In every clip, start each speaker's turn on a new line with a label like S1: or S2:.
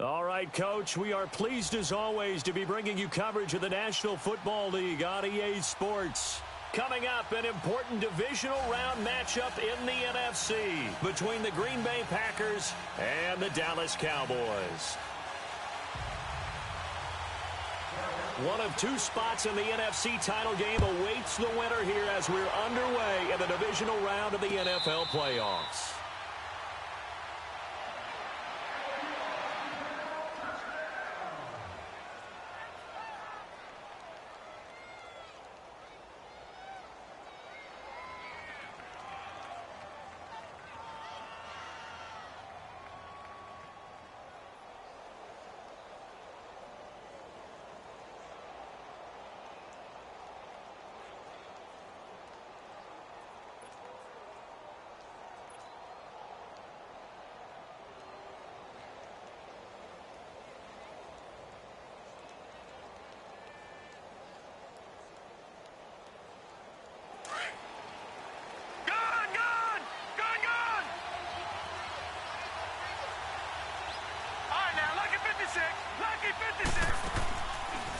S1: All right, Coach, we are pleased as always to be bringing you coverage of the National Football League on EA Sports. Coming up, an important divisional round matchup in the NFC between the Green Bay Packers and the Dallas Cowboys. One of two spots in the NFC title game awaits the winner here as we're underway in the divisional round of the NFL playoffs.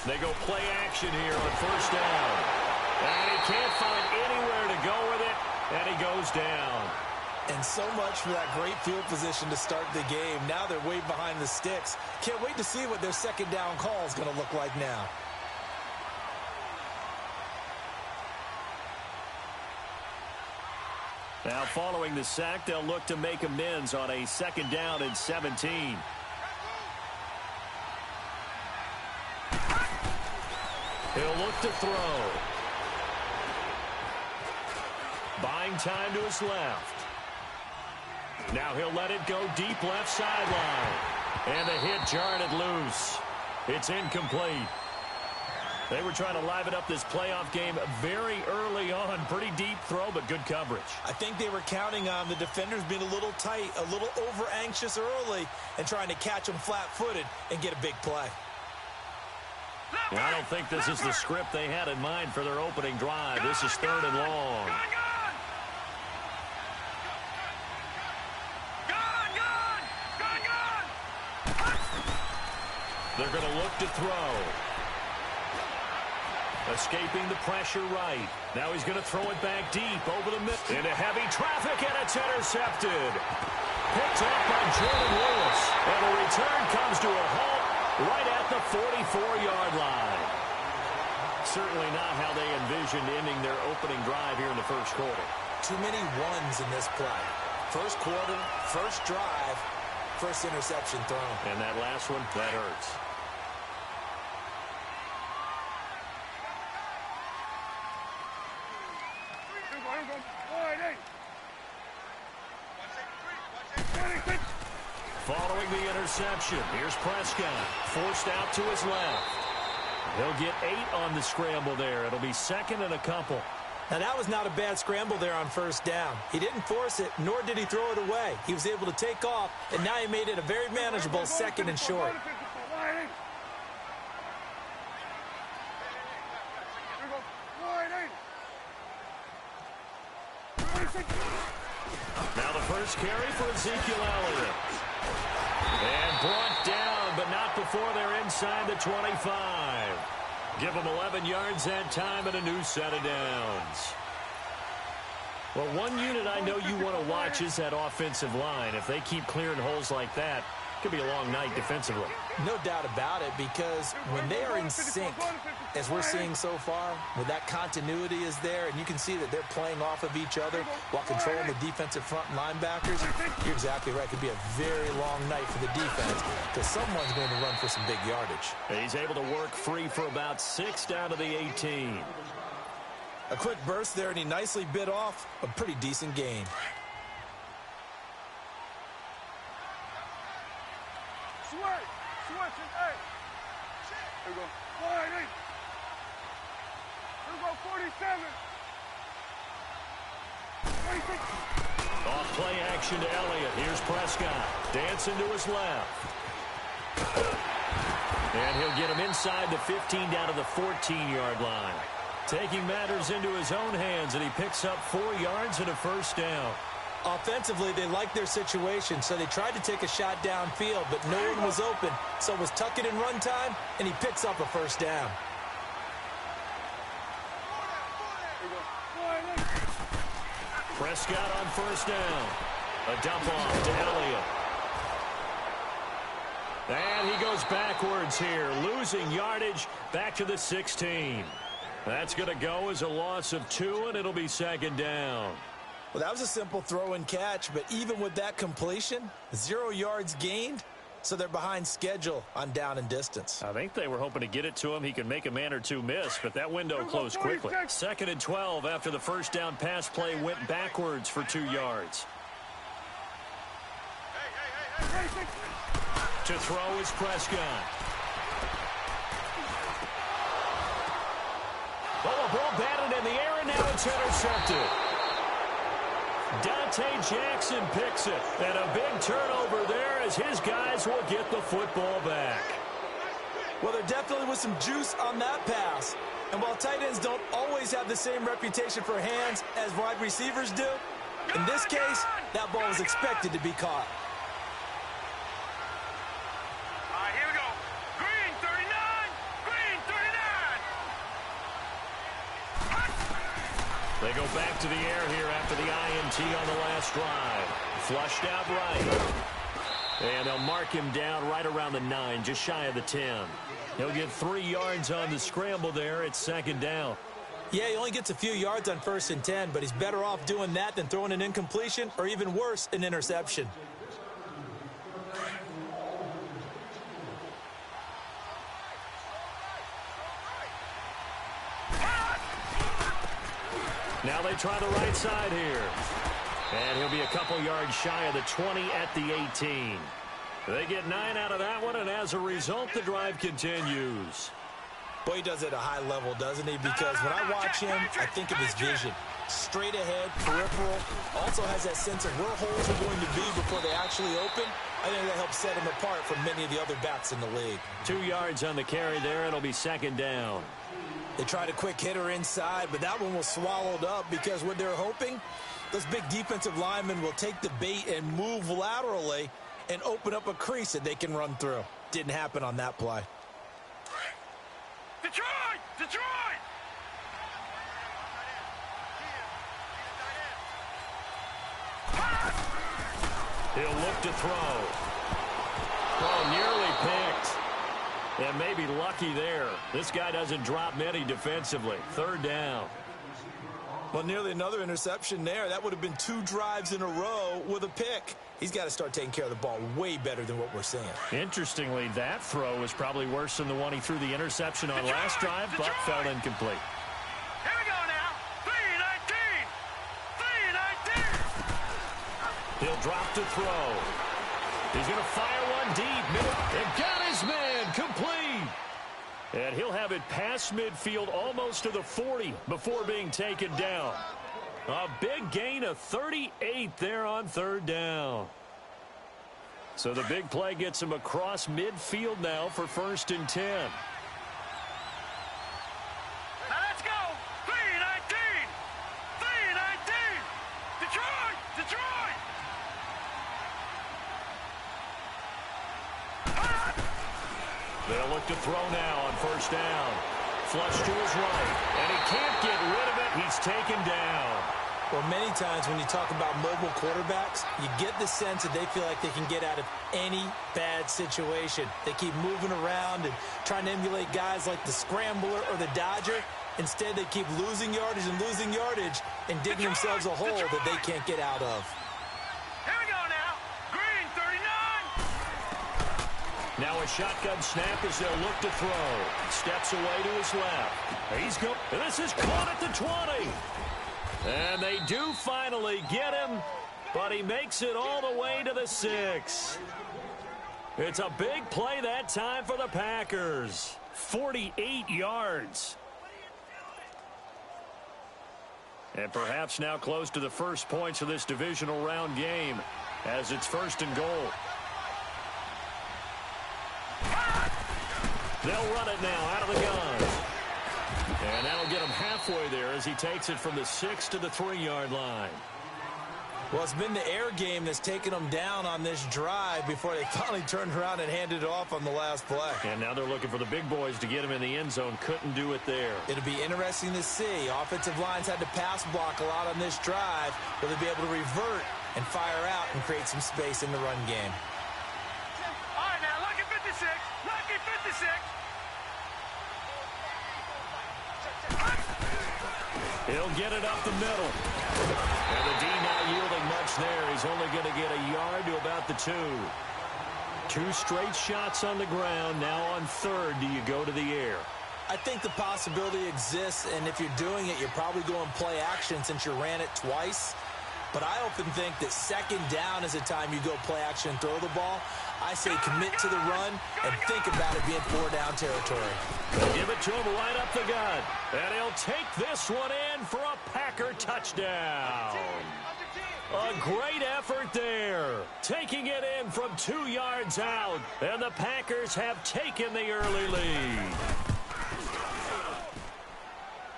S1: They go play action here on first down. And he can't find anywhere to go with it, and he goes down.
S2: And so much for that great field position to start the game. Now they're way behind the sticks. Can't wait to see what their second down call is going to look like now.
S1: Now following the sack, they'll look to make amends on a second down and 17. He'll look to throw. Buying time to his left. Now he'll let it go deep left sideline. And the hit jarred it loose. It's incomplete. They were trying to liven up this playoff game very early on. Pretty deep throw, but good coverage.
S2: I think they were counting on the defenders being a little tight, a little over-anxious early, and trying to catch them flat-footed and get a big play.
S1: I don't think this is the script they had in mind for their opening drive. This is third and long. They're going to look to throw. Escaping the pressure right. Now he's going to throw it back deep over the middle. Into heavy traffic, and it's intercepted. Picked up by Jordan Lewis. And the return comes to a halt right at the 44-yard line. Certainly not how they envisioned ending their opening drive here in the first quarter.
S2: Too many ones in this play. First quarter, first drive, first interception thrown.
S1: And that last one, that hurts. Following the interception, here's Prescott, forced out to his left. He'll get 8 on the scramble there. It'll be second and a couple.
S2: Now, that was not a bad scramble there on first down. He didn't force it, nor did he throw it away. He was able to take off, and now he made it a very manageable second and short.
S1: Now the first carry for Ezekiel Elliott. And brought down, but not before they're inside the 25. Give them 11 yards that time and a new set of downs. Well, one unit I know you want to watch is that offensive line. If they keep clearing holes like that, it could be a long night defensively.
S2: No doubt about it, because when they are in sync, as we're seeing so far, when that continuity is there, and you can see that they're playing off of each other while controlling the defensive front linebackers, you're exactly right. It could be a very long night for the defense because someone's going to run for some big yardage.
S1: He's able to work free for about 6 down to the 18.
S2: A quick burst there, and he nicely bit off a pretty decent gain.
S3: Switch it, hey. Here we go. 180. Here we go, 47. 26.
S1: Off play action to Elliott. Here's Prescott. Dancing to his left. And he'll get him inside the 15 down to the 14-yard line. Taking matters into his own hands, and he picks up 4 yards and a first down.
S2: Offensively, they liked their situation, so they tried to take a shot downfield, but no one was open. So it was tuck it in run time, and he picks up a first down.
S1: Prescott on first down. A dump off to Elliott. And he goes backwards here, losing yardage back to the 16. That's going to go as a loss of 2, and it'll be second down.
S2: Well, that was a simple throw and catch, but even with that completion, 0 yards gained, so they're behind schedule on down and distance.
S1: I think they were hoping to get it to him. He could make a man or two miss, but that window closed quickly. Second and 12 after the first down pass play went backwards for 2 yards. To throw is Prescott. Oh, a ball batted in the air, and now it's intercepted. Dante Jackson picks it, and a big turnover there as his guys will get the football back.
S2: Well, there definitely was some juice on that pass. And while tight ends don't always have the same reputation for hands as wide receivers do, in this case, that ball was expected to be caught.
S3: All right, here we go. Green 39, green 39.
S1: They go back to the air here after the INT on the last drive. Flushed out right. And they'll mark him down right around the 9, just shy of the 10. He'll get 3 yards on the scramble there. It's second down.
S2: Yeah, he only gets a few yards on 1st and 10, but he's better off doing that than throwing an incompletion or even worse, an interception.
S1: Now they try the right side here. And he'll be a couple yards shy of the 20 at the 18. They get 9 out of that one, and as a result, the drive continues.
S2: Boy, he does it at a high level, doesn't he? Because when I watch him, I think of his vision. Straight ahead, peripheral. Also has that sense of where holes are going to be before they actually open. I think that helps set him apart from many of the other backs in the league.
S1: 2 yards on the carry there. It'll be second down.
S2: They tried a quick hitter inside, but that one was swallowed up because what they're hoping, those big defensive linemen will take the bait and move laterally and open up a crease that they can run through. Didn't happen on that play.
S3: Detroit! Detroit!
S1: He'll look to throw. Oh, nearly picked. And maybe lucky there. This guy doesn't drop many defensively. Third down.
S2: Well, nearly another interception there. That would have been 2 drives in a row with a pick. He's got to start taking care of the ball way better than what we're seeing.
S1: Interestingly, that throw was probably worse than the one he threw the interception on last drive, but fell incomplete.
S3: Here we go now. 3-19. 3-19.
S1: He'll drop to throw. He's going to fire one deep. And got his man complete. And he'll have it past midfield almost to the 40 before being taken down. A big gain of 38 there on third down. So the big play gets him across midfield now for 1st and 10.
S3: Now let's go. 3-19. 3-19. Detroit! Detroit!
S1: They'll look to throw now on 1st down. Flush to his right. And he can't get rid of it. He's taken down.
S2: Well, many times when you talk about mobile quarterbacks, you get the sense that they feel like they can get out of any bad situation. They keep moving around and trying to emulate guys like the Scrambler or the Dodger. Instead, they keep losing yardage and digging themselves a hole that they can't get out of.
S3: Here we go now. Green 39.
S1: Now a shotgun snap as they'll look to throw. Steps away to his left. He's going. This is caught at the 20. And they do finally get him, but he makes it all the way to the 6. It's a big play that time for the Packers. 48 yards. And perhaps now close to the first points of this divisional round game as it's 1st and goal. They'll run it now out of the gun. And that'll get him halfway there as he takes it from the 6 to the 3-yard line.
S2: Well, it's been the air game that's taken them down on this drive before they finally turned around and handed it off on the last play.
S1: And now they're looking for the big boys to get him in the end zone. Couldn't do it there.
S2: It'll be interesting to see. Offensive lines had to pass block a lot on this drive. Will they be able to revert and fire out and create some space in the run game?
S3: All right, now, lucky 56. Lucky 56.
S1: He'll get it up the middle. And the D not yielding much there. He's only going to get a yard to about the 2. 2 straight shots on the ground. Now on 3rd, do you go to the air?
S2: I think the possibility exists, and if you're doing it, you're probably going play action since you ran it twice. But I often think that 2nd down is the time you go play action and throw the ball. I say commit to the run and think about it being 4-down territory.
S1: They'll give it to him right up the gut. And he'll take this one in for a Packer touchdown. A great effort there. Taking it in from 2 yards out. And the Packers have taken the early lead.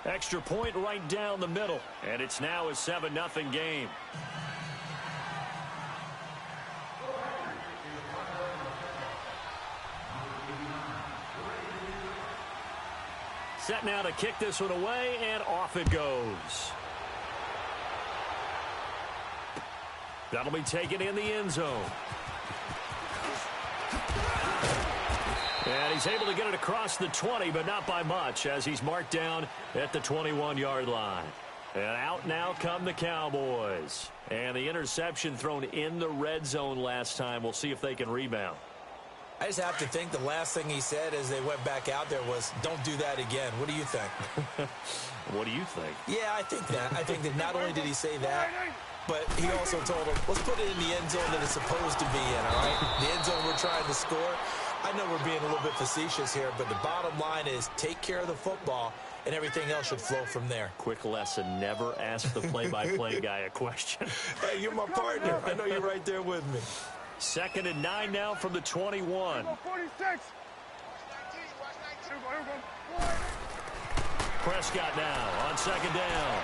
S1: Extra point right down the middle. And it's now a 7-0 game. Set now to kick this one away, and off it goes. That'll be taken in the end zone. And he's able to get it across the 20, but not by much, as he's marked down at the 21-yard line. And out now come the Cowboys. And the interception thrown in the red zone last time. We'll see if they can rebound.
S2: I just have to think the last thing he said as they went back out there was, don't do that again. What do you think?
S1: What do you think?
S2: Yeah, I think that. I think that not only did he say that, but he also told him, let's put it in the end zone that it's supposed to be in, all right? The end zone we're trying to score. I know we're being a little bit facetious here, but the bottom line is take care of the football, and everything else should flow from there.
S1: Quick lesson, never ask the play-by-play guy a question.
S2: Hey, you're my partner. I know you're right there with me.
S1: 2nd and 9 now from the 21.
S3: 46.
S1: Prescott now on 2nd down.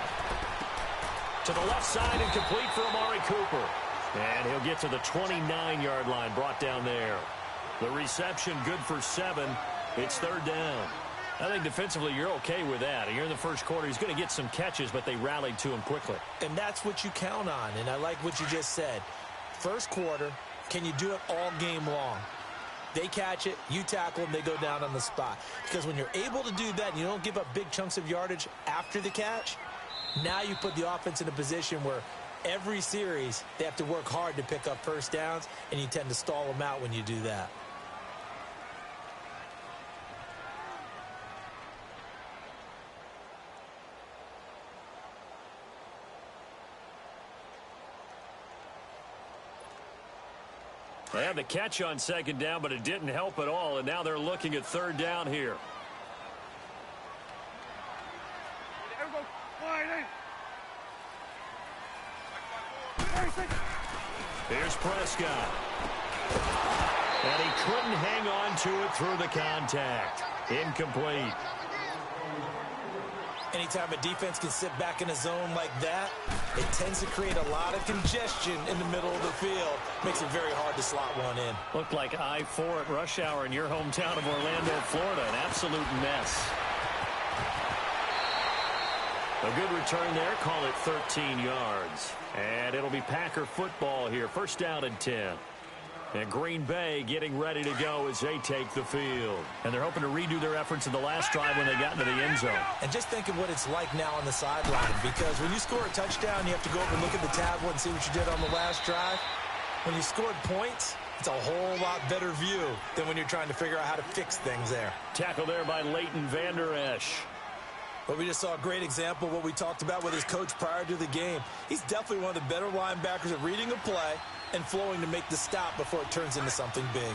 S1: To the left side and complete for Amari Cooper. And he'll get to the 29-yard line, brought down there. The reception good for 7. It's 3rd down. I think defensively you're okay with that. You're in the first quarter. He's going to get some catches, but they rallied to him quickly.
S2: And that's what you count on, and I like what you just said. First quarter, can you do it all game long? They catch it, you tackle them, they go down on the spot. Because when you're able to do that and you don't give up big chunks of yardage after the catch, now you put the offense in a position where every series they have to work hard to pick up first downs, and you tend to stall them out when you do that.
S1: They had the catch on 2nd down, but it didn't help at all, and now they're looking at 3rd down here. Here's Prescott. And he couldn't hang on to it through the contact. Incomplete.
S2: Anytime a defense can sit back in a zone like that, it tends to create a lot of congestion in the middle of the field. Makes it very hard to slot one in.
S1: Looked like I-4 at rush hour in your hometown of Orlando, Florida. An absolute mess. A good return there. Call it 13 yards. And it'll be Packer football here. 1st down and 10. And Green Bay getting ready to go as they take the field. And they're hoping to redo their efforts in the last drive when they got into the end zone.
S2: And just think of what it's like now on the sideline, because when you score a touchdown, you have to go over and look at the tablet and see what you did on the last drive. When you scored points, it's a whole lot better view than when you're trying to figure out how to fix things there.
S1: Tackle there by Leighton Vander Esch.
S2: But we just saw a great example of what we talked about with his coach prior to the game. He's definitely one of the better linebackers at reading a play and flowing to make the stop before it turns into something big.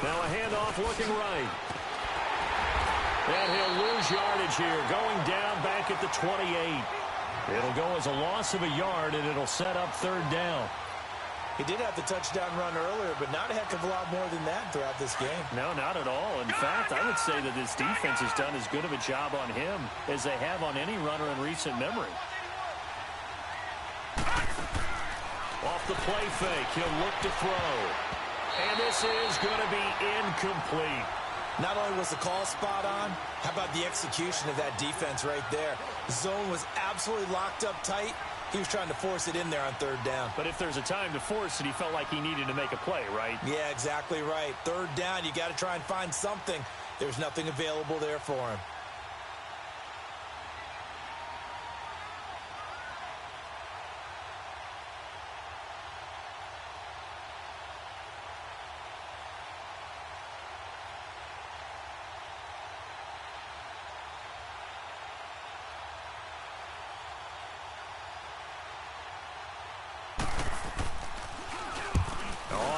S1: Now a handoff looking right. And he'll lose yardage here, going down back at the 28. It'll go as a loss of a yard, and it'll set up third down.
S2: He did have the touchdown run earlier, but not a heck of a lot more than that throughout this game.
S1: No, not at all. In fact, I would say that this defense has done as good of a job on him as they have on any runner in recent memory. Off the play fake, he'll look to throw. And this is going to be incomplete.
S2: Not only was the call spot on, how about the execution of that defense right there? The zone was absolutely locked up tight. He was trying to force it in there on third down.
S1: But if there's a time to force it, he felt like he needed to make a play, right?
S2: Yeah, exactly right. Third down, you got to try and find something. There's nothing available there for him.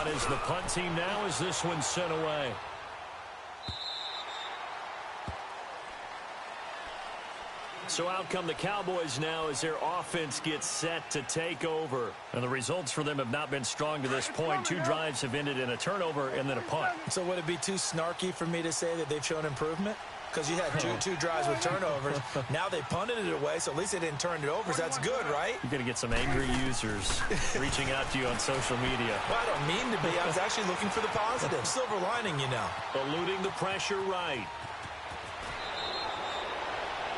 S1: Is the punt team now as this one's sent away. So out come the Cowboys now as their offense gets set to take over. And the results for them have not been strong to this point. 2 drives have ended in a turnover and then a punt.
S2: So would it be too snarky for me to say that they've shown improvement? Because you had two drives with turnovers. Now they punted it away, so at least they didn't turn it over. So that's good, right?
S1: You're going to get some angry users reaching out to you on social media.
S2: Well, I don't mean to be. I was actually looking for the positive. Silver lining, you know.
S1: Eluding the pressure right.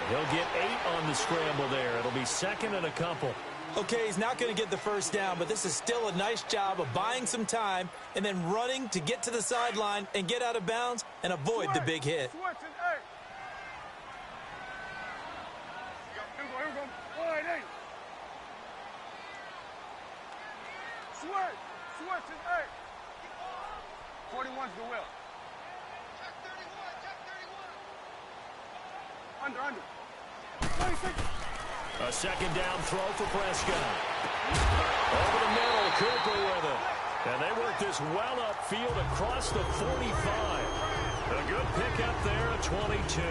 S1: He'll get 8 on the scramble there. It'll be second and a couple.
S2: Okay, he's not going to get the first down, but this is still a nice job of buying some time and then running to get to the sideline and get out of bounds and avoid the big hit.
S3: Switch and 8. 41's the will. Check 31. Under. 26.
S1: A second down throw for Prescott. Over the middle, Cooper with it. And they work this well upfield across the 45. A good pickup there at 22.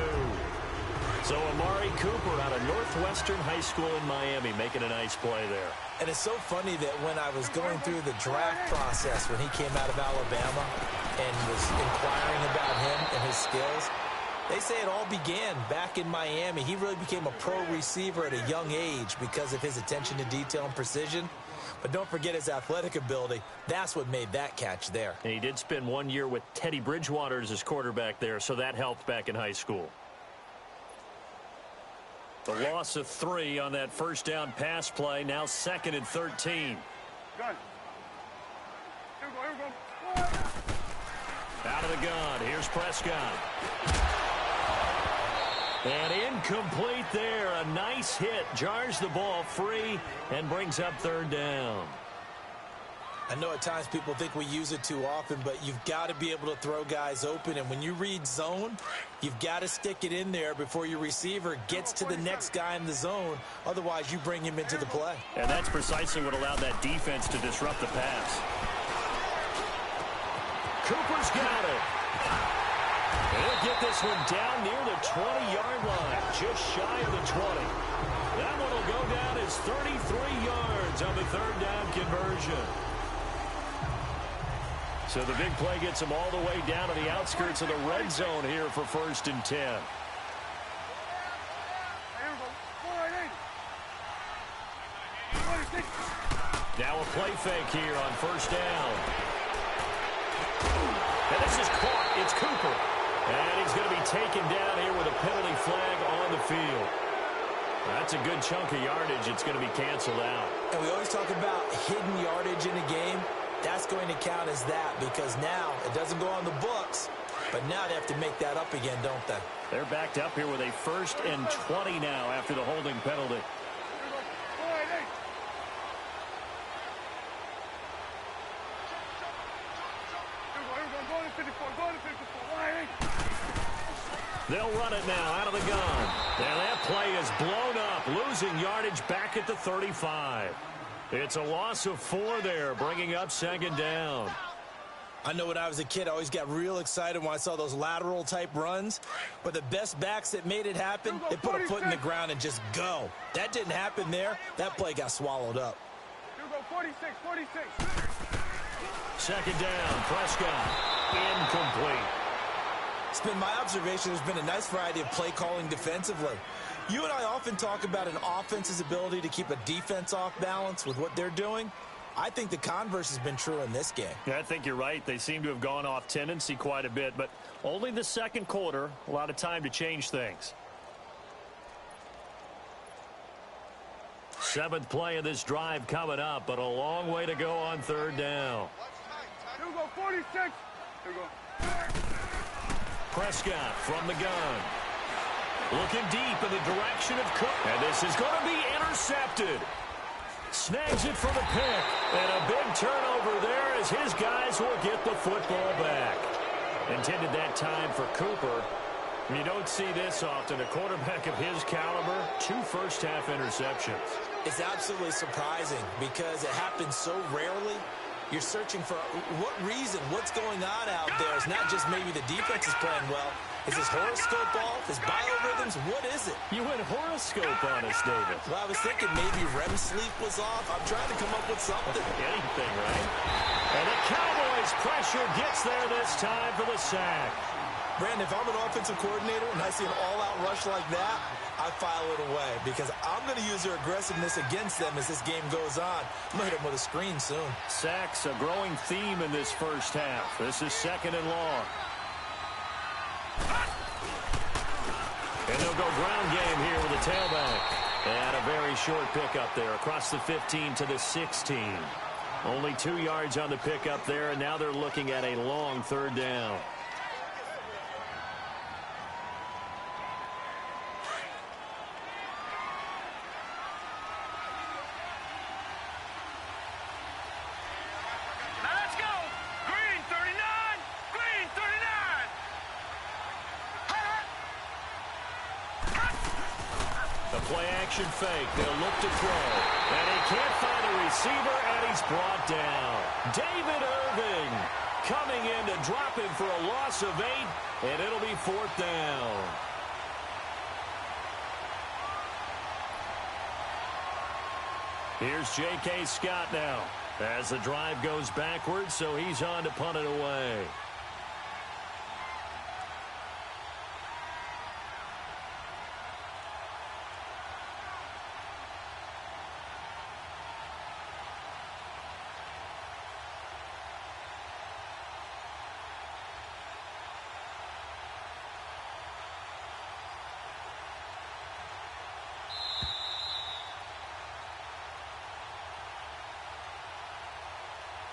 S1: So Amari Cooper out of Northwestern High School in Miami making a nice play there.
S2: And it's so funny that when I was going through the draft process when he came out of Alabama and was inquiring about him and his skills, they say it all began back in Miami. He really became a pro receiver at a young age because of his attention to detail and precision. But don't forget his athletic ability. That's what made that catch there.
S1: And he did spend 1 year with Teddy Bridgewater as his quarterback there, so that helped back in high school. The loss of 3 on that first down pass play. Now second and 13.
S3: Gun. Here we go.
S1: Out of the gun. Here's Prescott. And incomplete there. A nice hit. Jars the ball free and brings up third down.
S2: I know at times people think we use it too often, but you've got to be able to throw guys open. And when you read zone, you've got to stick it in there before your receiver gets to the next guy in the zone. Otherwise, you bring him into the play.
S1: And that's precisely what allowed that defense to disrupt the pass. Cooper's got it. He'll get this one down near the 20-yard line, just shy of the 20. That one will go down as 33 yards on the third down conversion. So the big play gets him all the way down to the outskirts of the red zone here for first and 10. Now a play fake here on first down. And this is caught. It's Cooper. And he's going to be taken down here with a penalty flag on the field. That's a good chunk of yardage. It's going to be canceled out.
S2: And we always talk about hidden yardage in a game. That's going to count as that because now it doesn't go on the books, but now they have to make that up again, don't they?
S1: They're backed up here with a first and 20 now after the holding penalty. They'll run it now out of the gun. And that play is blown up, losing yardage back at the 35. It's a loss of 4 there, bringing up second down.
S2: I know when I was a kid, I always got real excited when I saw those lateral-type runs. But the best backs that made it happen, they put a foot in the ground and just go. That didn't happen there. That play got swallowed up.
S3: You go 46, 46.
S1: Second down, Prescott. Incomplete.
S2: It's been my observation there's been a nice variety of play calling defensively. You and I often talk about an offense's ability to keep a defense off balance with what they're doing. I think the converse has been true in this game.
S4: Yeah, I think you're right. They seem to have gone off tendency quite a bit, but only the second quarter, a lot of time to change things.
S1: Seventh play of this drive coming up, but a long way to go on third down.
S3: You go 46. You go.
S1: Prescott from the gun. Looking deep in the direction of Cook. And this is going to be intercepted. Snags it for the pick. And a big turnover there as his guys will get the football back. Intended that time for Cooper. You don't see this often. A quarterback of his caliber, 2 first-half interceptions.
S2: It's absolutely surprising because it happens so rarely. You're searching for what reason, what's going on out there. It's not just maybe the defense is playing well. Is his horoscope off? His biorhythms? What is it?
S1: You went horoscope on us, David.
S2: Well, I was thinking maybe REM sleep was off. I'm trying to come up with something.
S1: Anything, right? And the Cowboys' pressure gets there this time for the sack.
S2: Brandon, if I'm an offensive coordinator and I see an all-out rush like that, I file it away because I'm going to use their aggressiveness against them as this game goes on. I'm going to hit them with a screen soon.
S1: Sacks, a growing theme in this first half. This is second and long. And they'll go ground game here with a tailback. And a very short pickup there across the 15 to the 16. Only 2 yards on the pickup there, and now they're looking at a long third down.
S3: Let's go. Green 39. Green 39.
S1: The play-action fake. They'll look to throw. And he can't find a receiver, and he's brought down. David Irving coming in to drop him for a loss of 8, and it'll be 4th down. Here's J.K. Scott now as the drive goes backwards, so he's on to punt it away.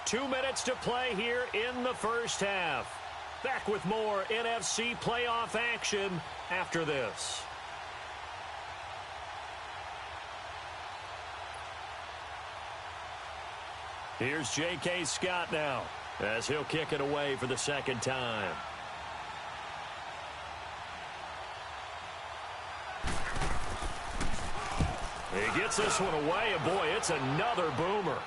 S1: Two minutes to play here in the first half. Back with more NFC playoff action after this. Here's J.K. Scott now as he'll kick it away for the second time. He gets this one away, and boy, it's another boomer.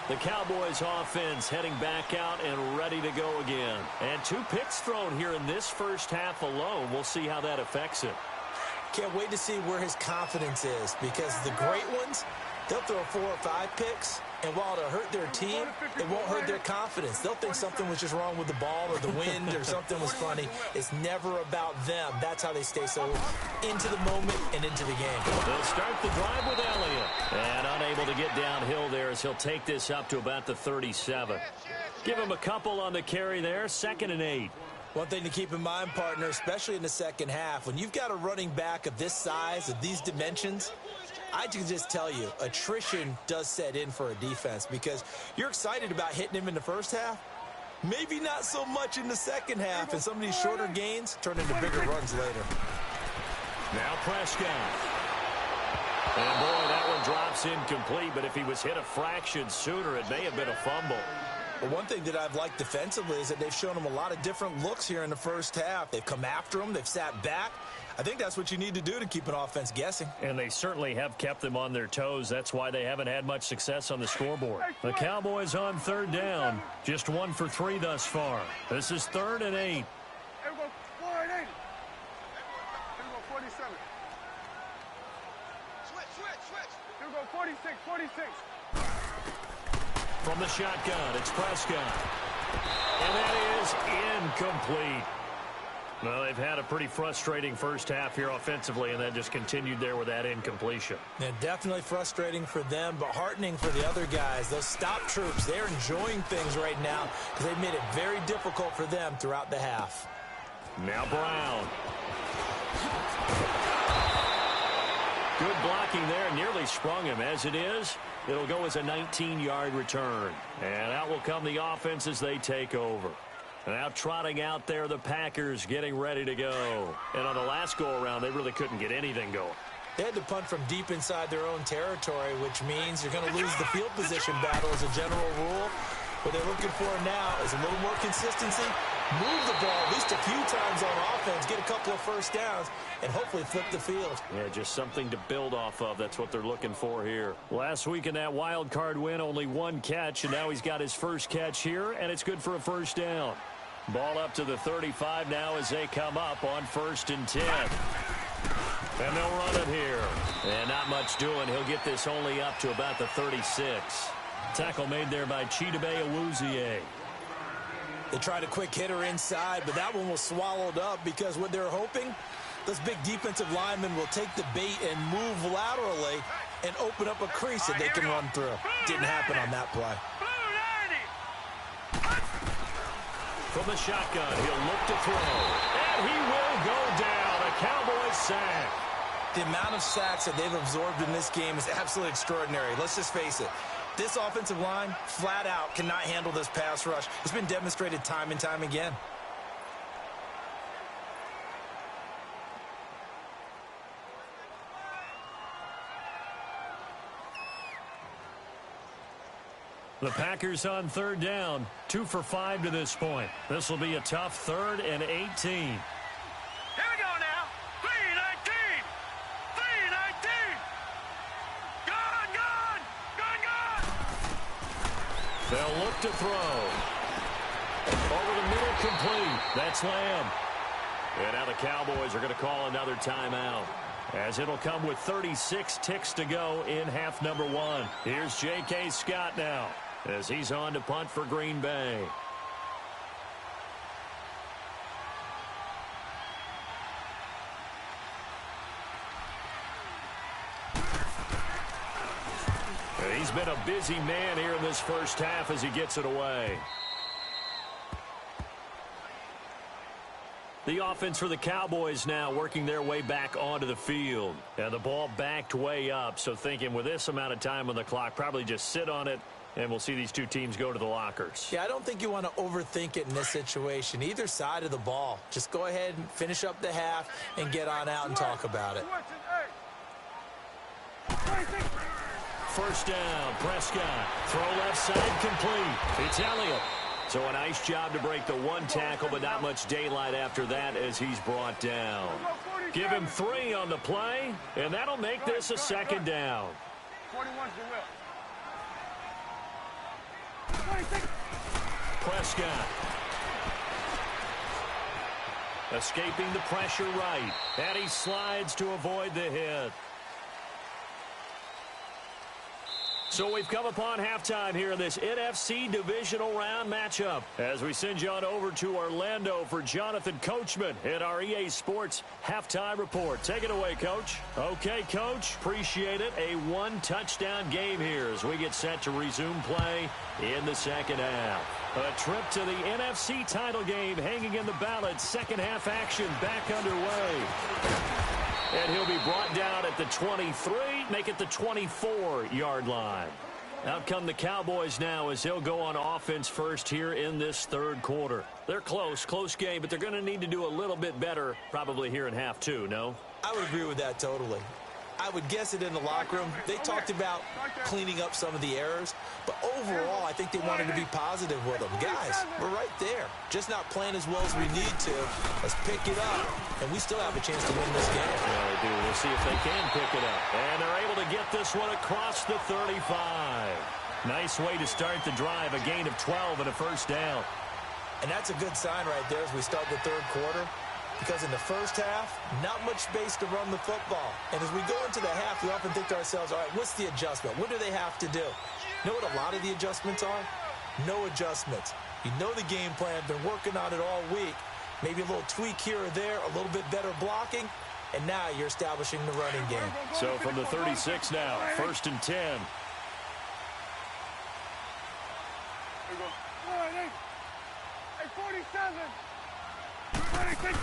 S1: The Cowboys offense heading back out and ready to go again. And 2 picks thrown here in this first half alone. We'll see how that affects him.
S2: Can't wait to see where his confidence is because the great ones, they'll throw 4 or 5 picks, and while it'll hurt their team, it won't hurt their confidence. They'll think something was just wrong with the ball or the wind or something was funny. It's never about them. That's how they stay so into the moment and into the game.
S1: They'll start the drive with Elliott. And unable to get downhill there as he'll take this up to about the 37. Give him a couple on the carry there, 2nd and 8.
S2: One thing to keep in mind, partner, especially in the second half, when you've got a running back of this size, of these dimensions, I can just tell you, attrition does set in for a defense because you're excited about hitting him in the first half. Maybe not so much in the second half, and some of these shorter gains turn into bigger runs later.
S1: Now Prescott. And boy, that one drops incomplete, but if he was hit a fraction sooner, it may have been a fumble.
S2: But one thing that I've liked defensively is that they've shown them a lot of different looks here in the first half. They've come after them. They've sat back. I think that's what you need to do to keep an offense guessing.
S4: And they certainly have kept them on their toes. That's why they haven't had much success on the scoreboard. The Cowboys on third down. Just 1 for 3 thus far. This is 3rd and 8.
S3: Here we go, 4 and 8. Here we go, 47. Switch. Here we go, 46.
S1: From the shotgun, it's Prescott. And that is incomplete.
S4: Well, they've had a pretty frustrating first half here offensively, and then just continued there with that incompletion.
S2: Yeah, definitely frustrating for them, but heartening for the other guys. Those stop troops, they're enjoying things right now because they've made it very difficult for them throughout the half.
S1: Now Brown. Good blocking there, nearly sprung him. As it is, it'll go as a 19-yard return. And out will come the offense as they take over. Now trotting out there, the Packers getting ready to go. And on the last go-around, they really couldn't get anything going.
S2: They had to punt from deep inside their own territory, which means you're going to lose the field position battle as a general rule. What they're looking for now is a little more consistency, move the ball at least a few times on offense, get a couple of first downs, and hopefully flip the field.
S1: Yeah, just something to build off of. That's what they're looking for here. Last week in that wild card win, only 1 catch, and now he's got his first catch here, and it's good for a first down. Ball up to the 35 now as they come up on 1st and 10. And they'll run it here. And not much doing. He'll get this only up to about the 36. Tackle made there by Chidobe Awuzie.
S2: They tried a quick hitter inside, but that one was swallowed up because what they're hoping, those big defensive linemen will take the bait and move laterally and open up a crease that they can run through. Didn't happen on that play.
S1: From the shotgun, he'll look to throw. And he will go down. A Cowboys sack.
S2: The amount of sacks that they've absorbed in this game is absolutely extraordinary. Let's just face it. This offensive line, flat out, cannot handle this pass rush. It's been demonstrated time and time again.
S1: The Packers on third down, 2 for 5 to this point. This will be a tough 3rd and 18.
S3: Here we go now. 3-19. 3-19. Gone.
S1: They'll look to throw. Over the middle, complete. That's Lamb. And now the Cowboys are going to call another timeout, as it'll come with 36 ticks to go in half number 1. Here's J.K. Scott now, as he's on to punt for Green Bay. He's been a busy man here in this first half as he gets it away. The offense for the Cowboys now working their way back onto the field. And the ball backed way up, so thinking with this amount of time on the clock, probably just sit on it, and we'll see these two teams go to the lockers.
S2: Yeah, I don't think you want to overthink it in this situation. Either side of the ball. Just go ahead and finish up the half and get on out and talk about it.
S1: First down, Prescott. Throw left side, complete. It's Elliott. So a nice job to break the 1 tackle, but not much daylight after that as he's brought down. Give him 3 on the play, and that'll make this a 2nd down.
S3: 21's the will.
S1: Prescott. Escaping the pressure right. And he slides to avoid the hit. So we've come upon halftime here in this NFC divisional round matchup, as we send you on over to Orlando for Jonathan Coachman in our EA Sports halftime report. Take it away, Coach. Okay, Coach. Appreciate it. A 1-touchdown game here as we get set to resume play in the second half. A trip to the NFC title game hanging in the balance. Second half action back underway. And he'll be brought down at the 23, make it the 24-yard line. Out come the Cowboys now as they'll go on offense first here in this 3rd quarter. They're close game, but they're going to need to do a little bit better probably here in half 2, no?
S2: I would agree with that totally. I would guess it in the locker room. They talked about cleaning up some of the errors, but overall, I think they wanted to be positive with them. Guys, we're right there. Just not playing as well as we need to. Let's pick it up, and we still have a chance to win this game.
S4: Yeah, they do. We'll see if they can pick it up. And they're able to get this one across the 35. Nice way to start the drive, a gain of 12 and a first down.
S2: And that's a good sign right there as we start the third quarter. Because in the first half, not much space to run the football. And as we go into the half, we often think to ourselves, all right, what's the adjustment? What do they have to do? You know what a lot of the adjustments are? No adjustments. You know the game plan, been working on it all week. Maybe a little tweak here or there, a little bit better blocking, and now you're establishing the running game.
S4: So from the 36 now, 1st and 10.
S3: Here we go. 47. 26.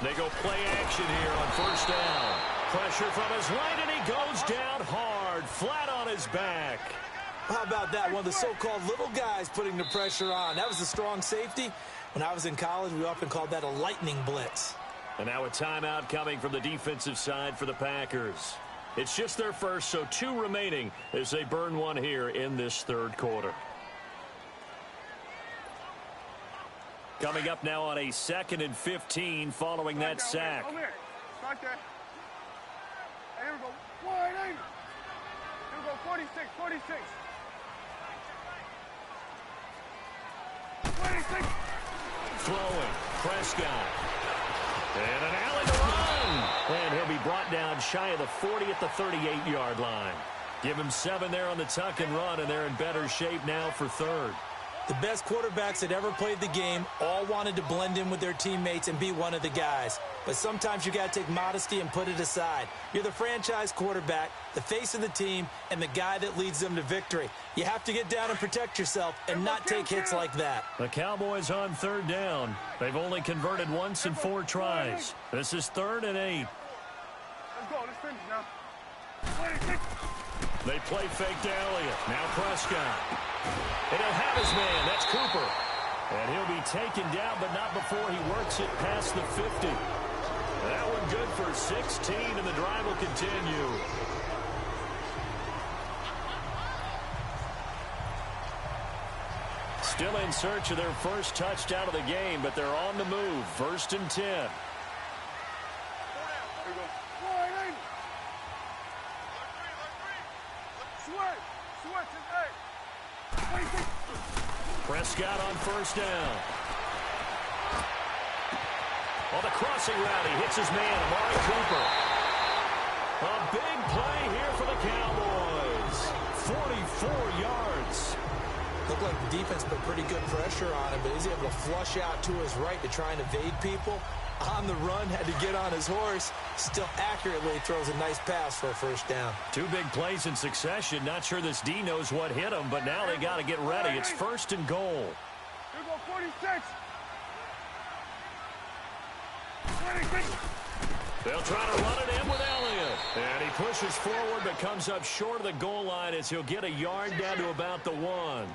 S4: They go play action here on first down. Pressure from his right, and he goes down hard, flat on his back.
S2: How about that? One of the so-called little guys putting the pressure on. That was a strong safety. When I was in college, we often called that a lightning blitz.
S4: And now a timeout coming from the defensive side for the Packers. It's just their first, so 2 remaining as they burn one here in this third quarter. Coming up now on a 2nd and 15 following that sack.
S3: Over here. Start there. Hey, here we go. Wide eight. Here we go. 46. 46. 26.
S4: Throwing. Prescott. And an alley to run. And he'll be brought down shy of the 40 at the 38-yard line. Give him 7 there on the tuck and run, and they're in better shape now for third.
S2: The best quarterbacks that ever played the game all wanted to blend in with their teammates and be one of the guys. But sometimes you got to take modesty and put it aside. You're the franchise quarterback, the face of the team, and the guy that leads them to victory. You have to get down and protect yourself and not take hits like that.
S4: The Cowboys on third down. They've only converted once in 4 tries. This is 3rd and 8.
S3: Let's go. Let's finish now. 26.
S4: They play fake to Elliott. Now Prescott. And he'll have his man. That's Cooper. And he'll be taken down, but not before he works it past the 50. That one good for 16, and the drive will continue. Still in search of their first touchdown of the game, but they're on the move. 1st and 10.
S3: Here we go. Wide eight. Sweat. Sweat to 8. 26.
S4: Prescott on first down. On the crossing route, he hits his man, Amari Cooper. A big play here for the Cowboys. 44 yards.
S2: Looked like the defense put pretty good pressure on him, but he's able to flush out to his right to try and evade people. On the run, had to get on his horse. Still accurately throws a nice pass for a first down.
S4: 2 big plays in succession. Not sure this D knows what hit him, but now they got to get ready. It's 1st and goal.
S3: Here we go. 46. 26.
S4: They'll try to run it in with Elliott. And he pushes forward but comes up short of the goal line as he'll get a yard down to about the 1.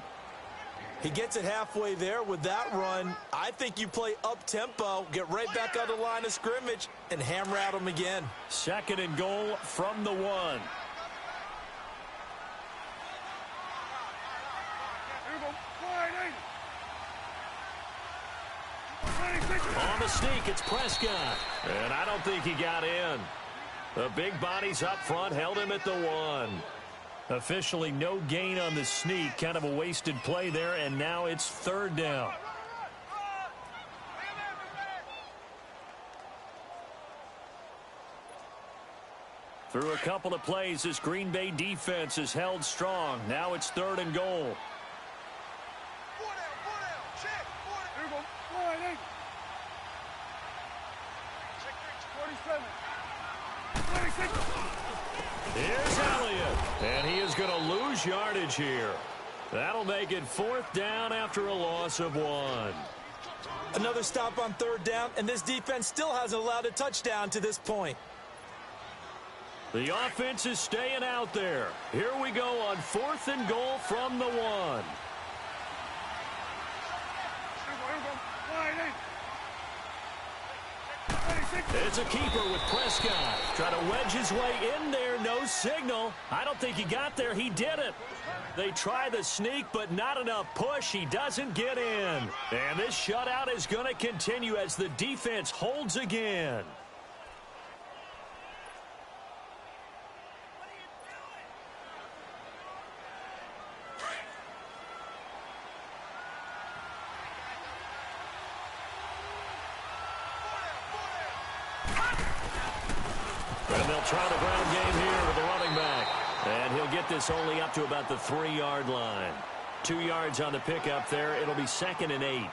S2: He gets it halfway there with that run. I think you play up-tempo, get right back on the line of scrimmage, and hammer at him again.
S4: 2nd and goal from the 1.
S3: Here we go. Wide eight. 26.
S4: On the sneak, it's Prescott. And I don't think he got in. The big bodies up front held him at the 1. Officially no gain on the sneak. Kind of a wasted play there, and now it's 3rd down. Through a couple of plays, this Green Bay defense is held strong. Now it's 3rd and goal.
S3: Here we go. Wide eight. 47. 26.
S4: Here's Elliott, and he is going to lose yardage here. That'll make it 4th down after a loss of 1.
S2: Another stop on 3rd down, and this defense still hasn't allowed a touchdown to this point.
S4: The offense is staying out there. Here we go on 4th and goal from the 1.
S3: Here we go. Wide eight. 26.
S1: It's a keeper with Prescott. Trying to wedge his way in there. No signal. I don't think he got there. He didn't. They try the sneak, but not enough push. He doesn't get in. And this shutout is going to continue as the defense holds again. And they'll try the ground game here with the running back. And he'll get this only up to about the 3-yard line. 2 yards on the pickup there. It'll be 2nd and 8.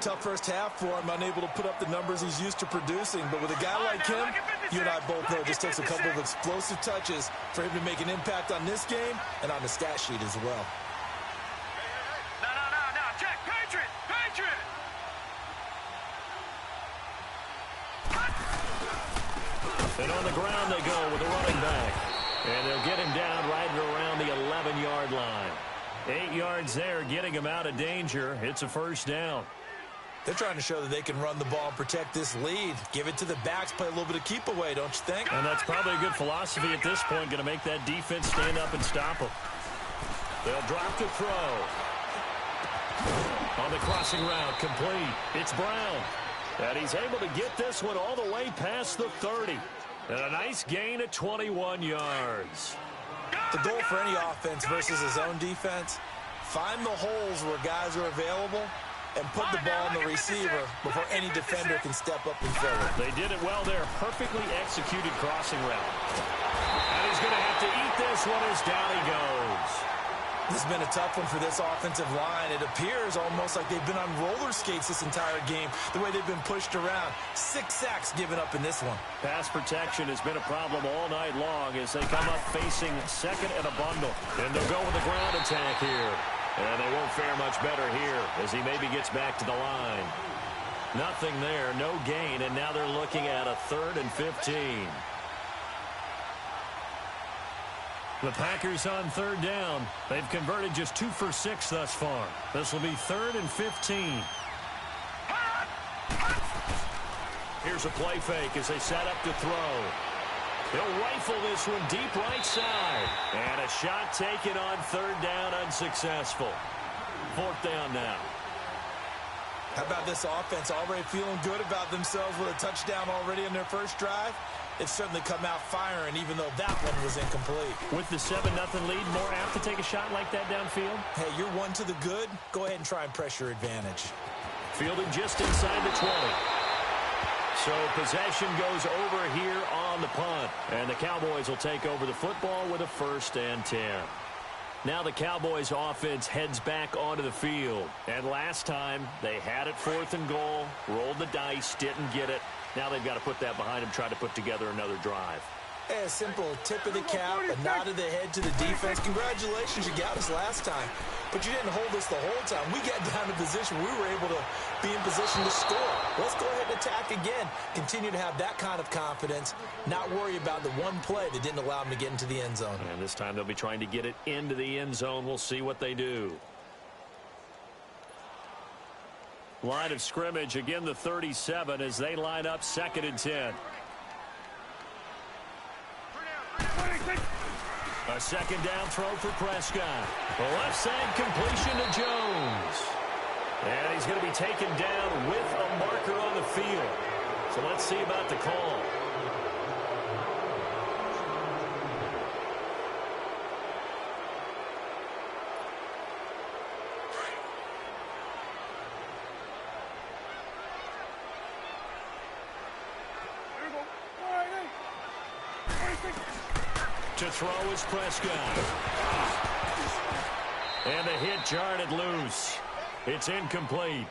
S2: Tough first half for him, unable to put up the numbers he's used to producing. But with a guy like him, you and I both know it just takes a couple of explosive touches for him to make an impact on this game and on the stat sheet as well.
S3: No, check. Patriot.
S1: And on the ground they go with the running back. And they'll get him down right around the 11-yard line. 8 yards there, getting him out of danger. It's a first down.
S2: They're trying to show that they can run the ball and protect this lead. Give it to the backs, play a little bit of keep away, don't you think?
S1: And that's probably a good philosophy at this point, going to make that defense stand up and stop them. They'll drop to throw. On the crossing route, complete. It's Brown. And he's able to get this one all the way past the 30. And a nice gain of 21 yards.
S2: The goal for any offense versus his own defense, find the holes where guys are available and put the ball in the receiver before any defender can step up and fill it.
S1: They did it well there. Perfectly executed crossing route. And he's going to have to eat this one as down he goes.
S2: This has been a tough one for this offensive line. It appears almost like they've been on roller skates this entire game, the way they've been pushed around. 6 sacks given up in this one.
S1: Pass protection has been a problem all night long as they come up facing second and a bundle. And they'll go with the ground attack here. And they won't fare much better here as he maybe gets back to the line. Nothing there, no gain, and now they're looking at a 3rd and 15. The Packers on 3rd down. They've converted just 2 for 6 thus far. This will be 3rd and 15. Here's a play fake as they set up to throw. He'll rifle this one deep right side. And a shot taken on 3rd down, unsuccessful. 4th down now.
S2: How about this offense already feeling good about themselves with a touchdown already in their first drive? It's certainly come out firing, even though that one was incomplete.
S1: With the 7-0 lead, more apt to take a shot like that downfield?
S2: Hey, you're one to the good. Go ahead and try and press your advantage.
S1: Fielding just inside the 20. So possession goes over here on the punt. And the Cowboys will take over the football with a 1st and 10. Now the Cowboys offense heads back onto the field. And last time they had it 4th and goal, rolled the dice, didn't get it. Now they've got to put that behind them, try to put together another drive.
S2: Hey, a simple tip of the cap, a nod of the head to the defense. Congratulations, you got us last time. But you didn't hold us the whole time. We got down to position. We were able to be in position to score. Let's go ahead and attack again. Continue to have that kind of confidence. Not worry about the one play that didn't allow them to get into the end zone.
S1: And this time they'll be trying to get it into the end zone. We'll see what they do. Line of scrimmage, again the 37 as they line up 2nd and 10. A 2nd down throw for Prescott. The left side completion to Jones. And he's going to be taken down with a marker on the field. So let's see about the call. To throw is Prescott. And the hit jarred it loose. It's incomplete.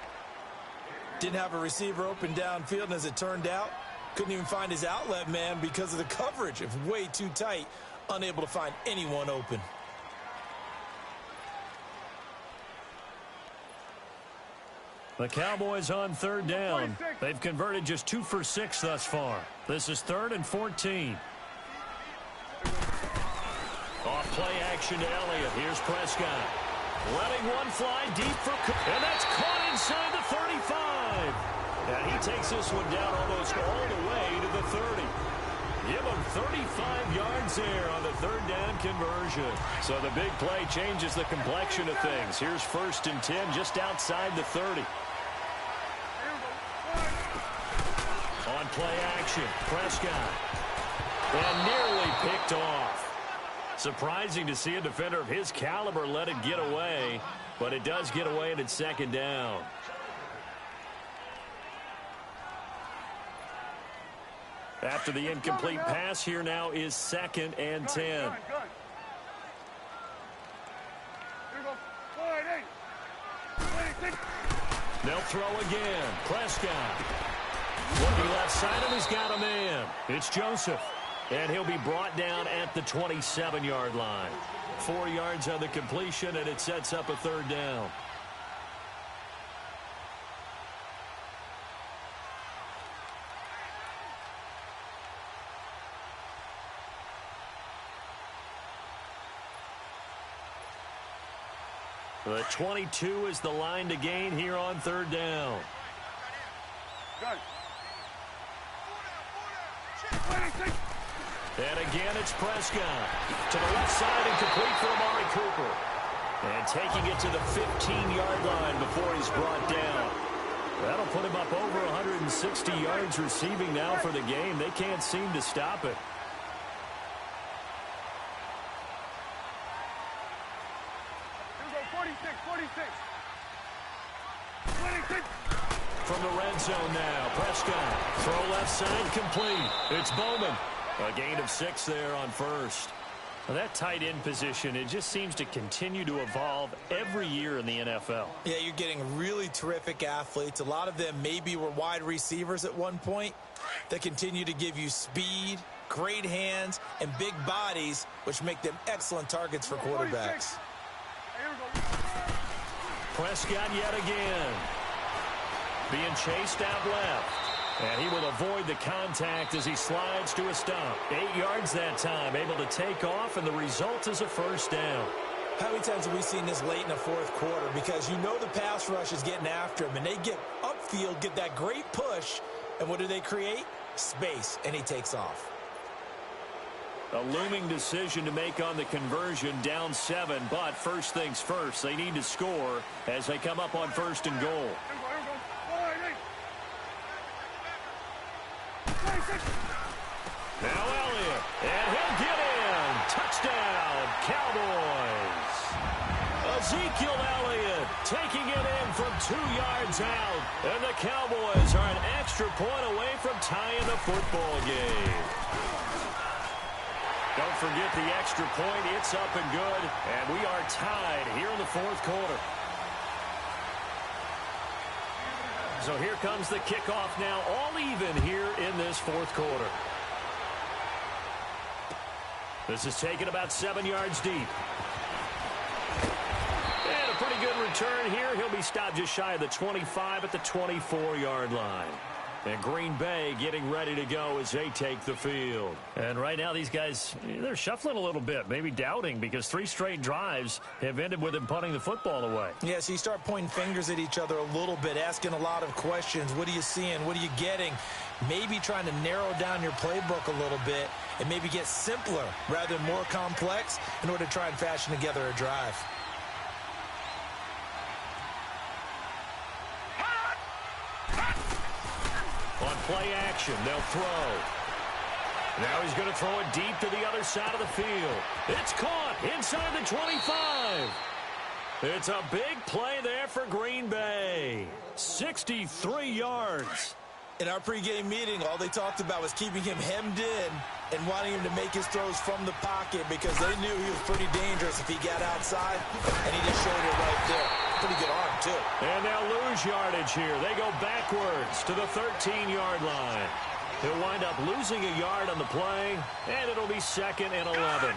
S2: Didn't have a receiver open downfield, and as it turned out, couldn't even find his outlet man because of the coverage. It was way too tight, unable to find anyone open.
S1: The Cowboys on 3rd down. They've converted just 2 for 6 thus far. This is 3rd and 14. Off play action to Elliott. Here's Prescott. Letting one fly deep for... And that's caught inside the 35. And he takes this one down almost all the way to the 30. Give him 35 yards there on the third down conversion. So the big play changes the complexion of things. Here's 1st and 10 just outside the 30. On play action, Prescott. And nearly picked off. Surprising to see a defender of his caliber let it get away, but it does get away and it's 2nd down. After the incomplete pass, here now is 2nd and 10. They'll throw again. Prescott. Looking left side, and he's got a man. It's Joseph. And he'll be brought down at the 27-yard line. 4 yards on the completion, and it sets up a 3rd down. The 22 is the line to gain here on 3rd down. And again, it's Prescott. To the left side and complete for Amari Cooper. And taking it to the 15-yard line before he's brought down. That'll put him up over 160 yards receiving now for the game. They can't seem to stop it. From the red zone now, Prescott. Throw left side, complete. It's Bowman. A gain of 6 there on 1st. Well, that tight end position, it just seems to continue to evolve every year in the NFL.
S2: Yeah, you're getting really terrific athletes. A lot of them maybe were wide receivers at one point that continue to give you speed, great hands, and big bodies, which make them excellent targets for quarterbacks.
S1: Prescott yet again. Being chased out left. And he will avoid the contact as he slides to a stop. 8 yards that time, able to take off, and the result is a 1st down.
S2: How many times have we seen this late in the 4th quarter? Because you know the pass rush is getting after him, and they get upfield, get that great push, and what do they create? Space, and he takes off.
S1: A looming decision to make on the conversion, down 7, but first things first, they need to score as they come up on 1st and goal. Now Elliott, and he'll get in. Touchdown, Cowboys. Ezekiel Elliott taking it in from 2 yards out. And the Cowboys are an extra point away from tying the football game. Don't forget the extra point. It's up and good. And we are tied here in the 4th quarter. So here comes the kickoff now, all even here in this 4th quarter. This is taken about 7 yards deep. And a pretty good return here. He'll be stopped just shy of the 25 at the 24-yard line. And Green Bay getting ready to go as they take the field. And right now these guys, they're shuffling a little bit, maybe doubting, because 3 straight drives have ended with them punting the football away.
S2: Yeah, so you start pointing fingers at each other a little bit, asking a lot of questions. What are you seeing? What are you getting? Maybe trying to narrow down your playbook a little bit and maybe get simpler rather than more complex in order to try and fashion together a drive.
S1: On play action, they'll throw. Now he's going to throw it deep to the other side of the field. It's caught inside the 25. It's a big play there for Green Bay. 63 yards.
S2: In our pregame meeting, all they talked about was keeping him hemmed in and wanting him to make his throws from the pocket because they knew he was pretty dangerous if he got outside, and he just showed it right there. Pretty good arm, too.
S1: And they'll lose yardage here. They go backwards to the 13-yard line. He'll wind up losing a yard on the play, and it'll be 2nd and 11.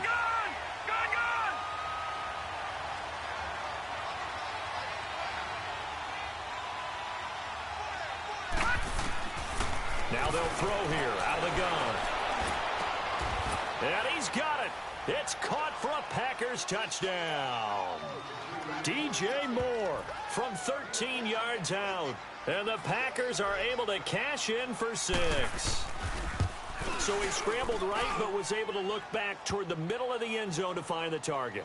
S1: Now they'll throw here out of the gun. And he's got it. It's caught for a Packers touchdown. DJ Moore from 13 yards out. And the Packers are able to cash in for 6. So he scrambled right, but was able to look back toward the middle of the end zone to find the target.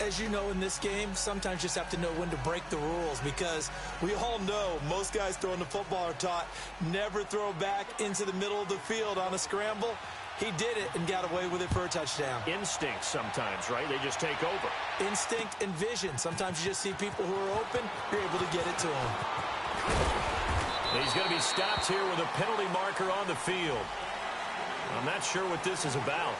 S2: As you know, in this game, sometimes you just have to know when to break the rules, because we all know most guys throwing the football are taught never throw back into the middle of the field on a scramble. He did it and got away with it for a touchdown.
S1: Instinct sometimes, right? They just take over.
S2: Instinct and vision. Sometimes you just see people who are open, you're able to get it to them.
S1: He's going to be stopped here with a penalty marker on the field. I'm not sure what this is about.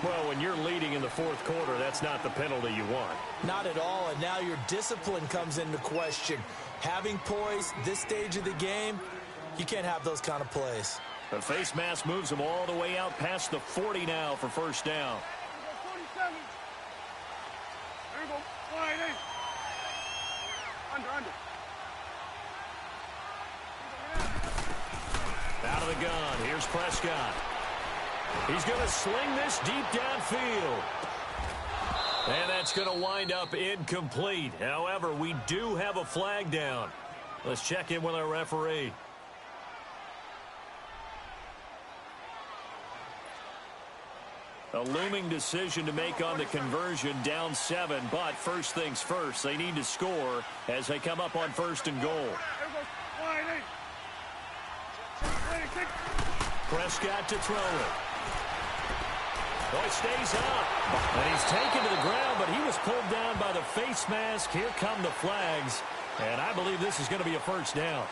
S1: Well, when you're leading in the fourth quarter, that's not the penalty you want.
S2: Not at all, and now your discipline comes into question. Having poise this stage of the game, you can't have those kind of plays.
S1: The face mask moves him all the way out past the 40 now for first down.
S3: 47. There we go. Wide eight. Under.
S1: Out of the gun. Here's Prescott. He's going to sling this deep downfield. And that's going to wind up incomplete. However, we do have a flag down. Let's check in with our referee. A looming decision to make on the conversion, down 7. But first things first, they need to score as they come up on 1st and goal.
S3: There we go. Wide eight.
S1: Prescott to throw it. Oh, he stays up. And he's taken to the ground, but he was pulled down by the face mask. Here come the flags. And I believe this is going to be a first down.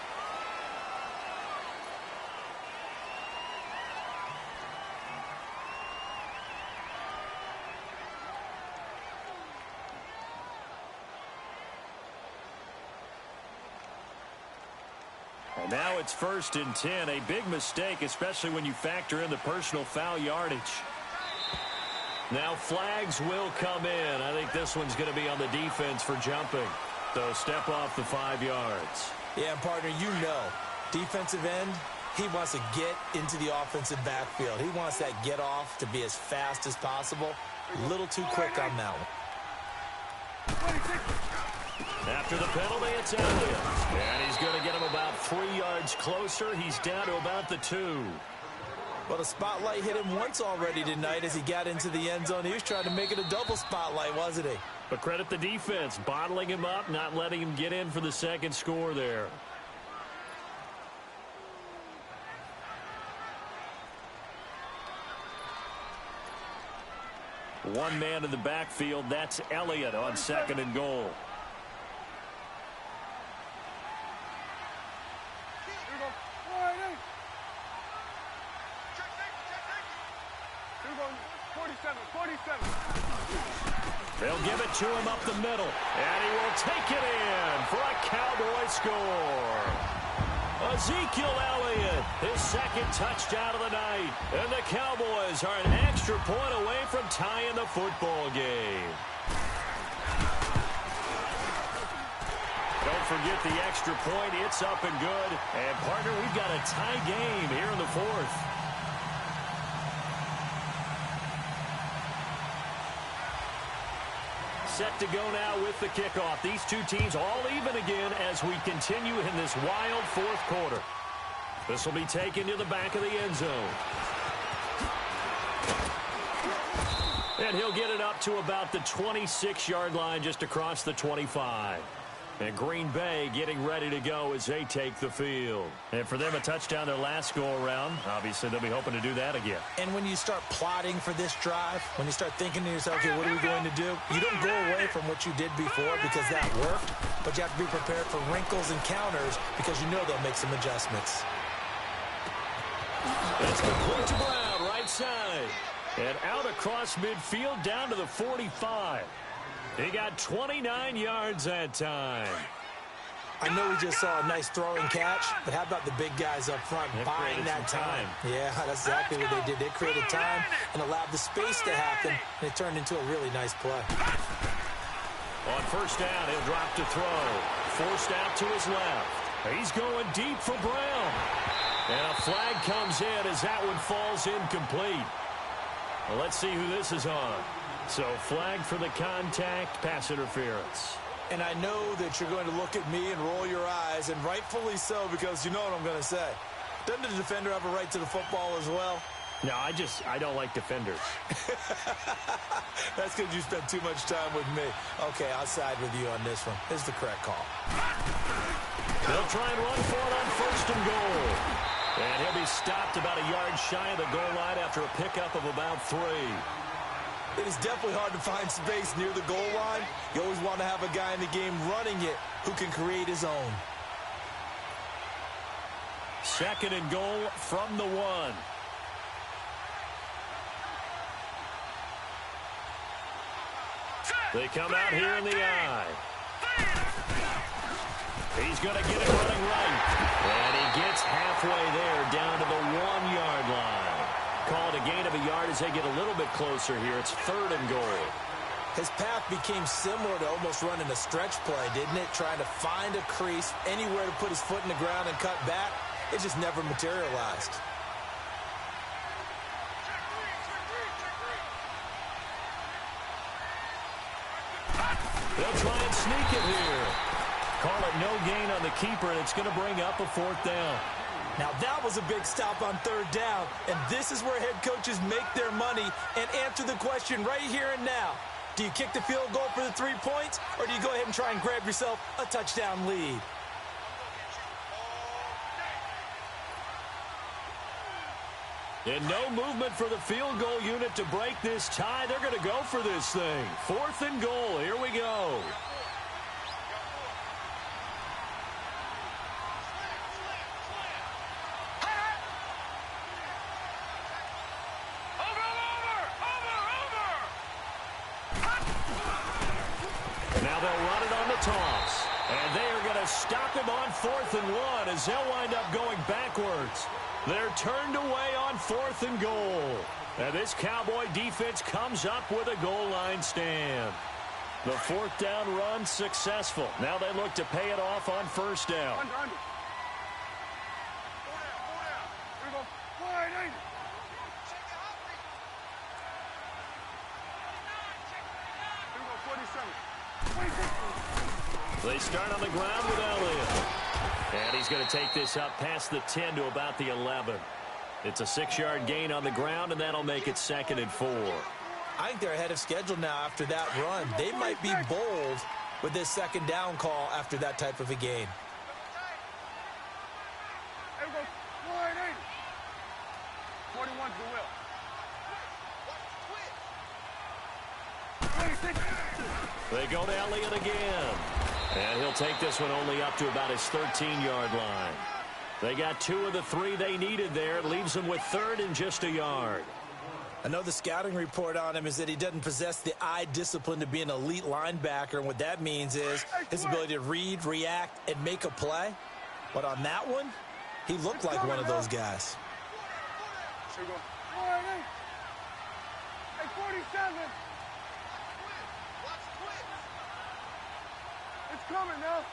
S1: And now it's 1st and 10. A big mistake, especially when you factor in the personal foul yardage. Now flags will come in. I think this one's going to be on the defense for jumping. So step off the 5 yards.
S2: Yeah, partner, you know, defensive end, he wants to get into the offensive backfield. He wants that get off to be as fast as possible. A little too quick on that one.
S1: After the penalty, it's Elliott. And he's going to get him about 3 yards closer. He's down to about the 2.
S2: Well, the spotlight hit him once already tonight as he got into the end zone. He was trying to make it a double spotlight, wasn't he?
S1: But credit the defense, bottling him up, not letting him get in for the second score there. One man in the backfield, that's Elliott on 2nd and goal.
S3: Here we go. Wide eight. Here we go. 47.
S1: They'll give it to him up the middle. And he will take it in for a Cowboy score. Ezekiel Elliott, his 2nd touchdown of the night. And the Cowboys are an extra point away from tying the football game. Don't forget the extra point. It's up and good. And, partner, we've got a tie game here in the 4th. Set to go now with the kickoff. These two teams all even again as we continue in this wild 4th quarter. This will be taken to the back of the end zone. And he'll get it up to about the 26-yard line just across the 25. And Green Bay getting ready to go as they take the field. And for them, a touchdown their last go-around. Obviously, they'll be hoping to do that again.
S2: And when you start plotting for this drive, when you start thinking to yourself, okay, what are we going to do? You don't go away from what you did before because that worked, but you have to be prepared for wrinkles and counters because you know they'll make some adjustments.
S1: It's complete to Brown, right side. And out across midfield down to the 45. He got 29 yards that time.
S2: I know we just saw a nice throwing catch, but how about the big guys up front buying that time? Yeah, that's exactly what they did. They created time and allowed the space to happen, and it turned into a really nice play.
S1: On 1st down, he'll drop to throw. Forced out to his left. He's going deep for Brown. And a flag comes in as that one falls incomplete. Well, let's see who this is on. So, flag for the contact, pass interference.
S2: And I know that you're going to look at me and roll your eyes, and rightfully so, because you know what I'm going to say. Doesn't the defender have a right to the football as well?
S1: No, I don't like defenders.
S2: That's because you spent too much time with me. Okay, I'll side with you on this one. This is the correct call.
S1: They'll try and run for it on 1st and goal. And he'll be stopped about a yard shy of the goal line after a pickup of about 3.
S2: It is definitely hard to find space near the goal line. You always want to have a guy in the game running it who can create his own.
S1: 2nd and goal from the 1. They come out here in the eye. He's going to get it running right. And he gets halfway there down to the 1-yard line. Called a gain of a yard as they get a little bit closer here. It's 3rd and goal.
S2: His path became similar to almost running a stretch play, didn't it? Trying to find a crease, anywhere to put his foot in the ground and cut back. It just never materialized.
S1: They'll try and sneak it here. Call it no gain on the keeper, and it's going to bring up a 4th down.
S2: Now that was a big stop on 3rd down, and this is where head coaches make their money and answer the question right here and now. Do you kick the field goal for the 3 points, or do you go ahead and try and grab yourself a touchdown lead?
S1: And no movement for the field goal unit to break this tie. They're going to go for this thing. 4th and goal. Here we go. Now they'll run it on the toss. And they are going to stop him on 4th and 1 as they'll wind up going backwards. They're turned away on 4th and goal. And this Cowboy defense comes up with a goal line stand. The 4th down run successful. Now they look to pay it off on 1st down.
S3: Under. Here we go. Wide, 80. Here we go, 47. 26.
S1: They start on the ground with Elliott. And he's going to take this up past the 10 to about the 11. It's a 6-yard gain on the ground, and that'll make it 2nd and 4.
S2: I think they're ahead of schedule now after that run. They might be bold with this 2nd down call after that type of a gain.
S3: Here we go. Wide, 80. 41 to the will. 26.
S1: They go to Elliott again. And he'll take this one only up to about his 13-yard line. They got 2 of the 3 they needed there. It leaves them with 3rd and just a yard.
S2: I know the scouting report on him is that he doesn't possess the eye discipline to be an elite linebacker. And what that means is his ability to read, react, and make a play. But on that one, he looked like one of those guys.
S3: Here we go. Wide, 80. Hey, 47. It's coming now.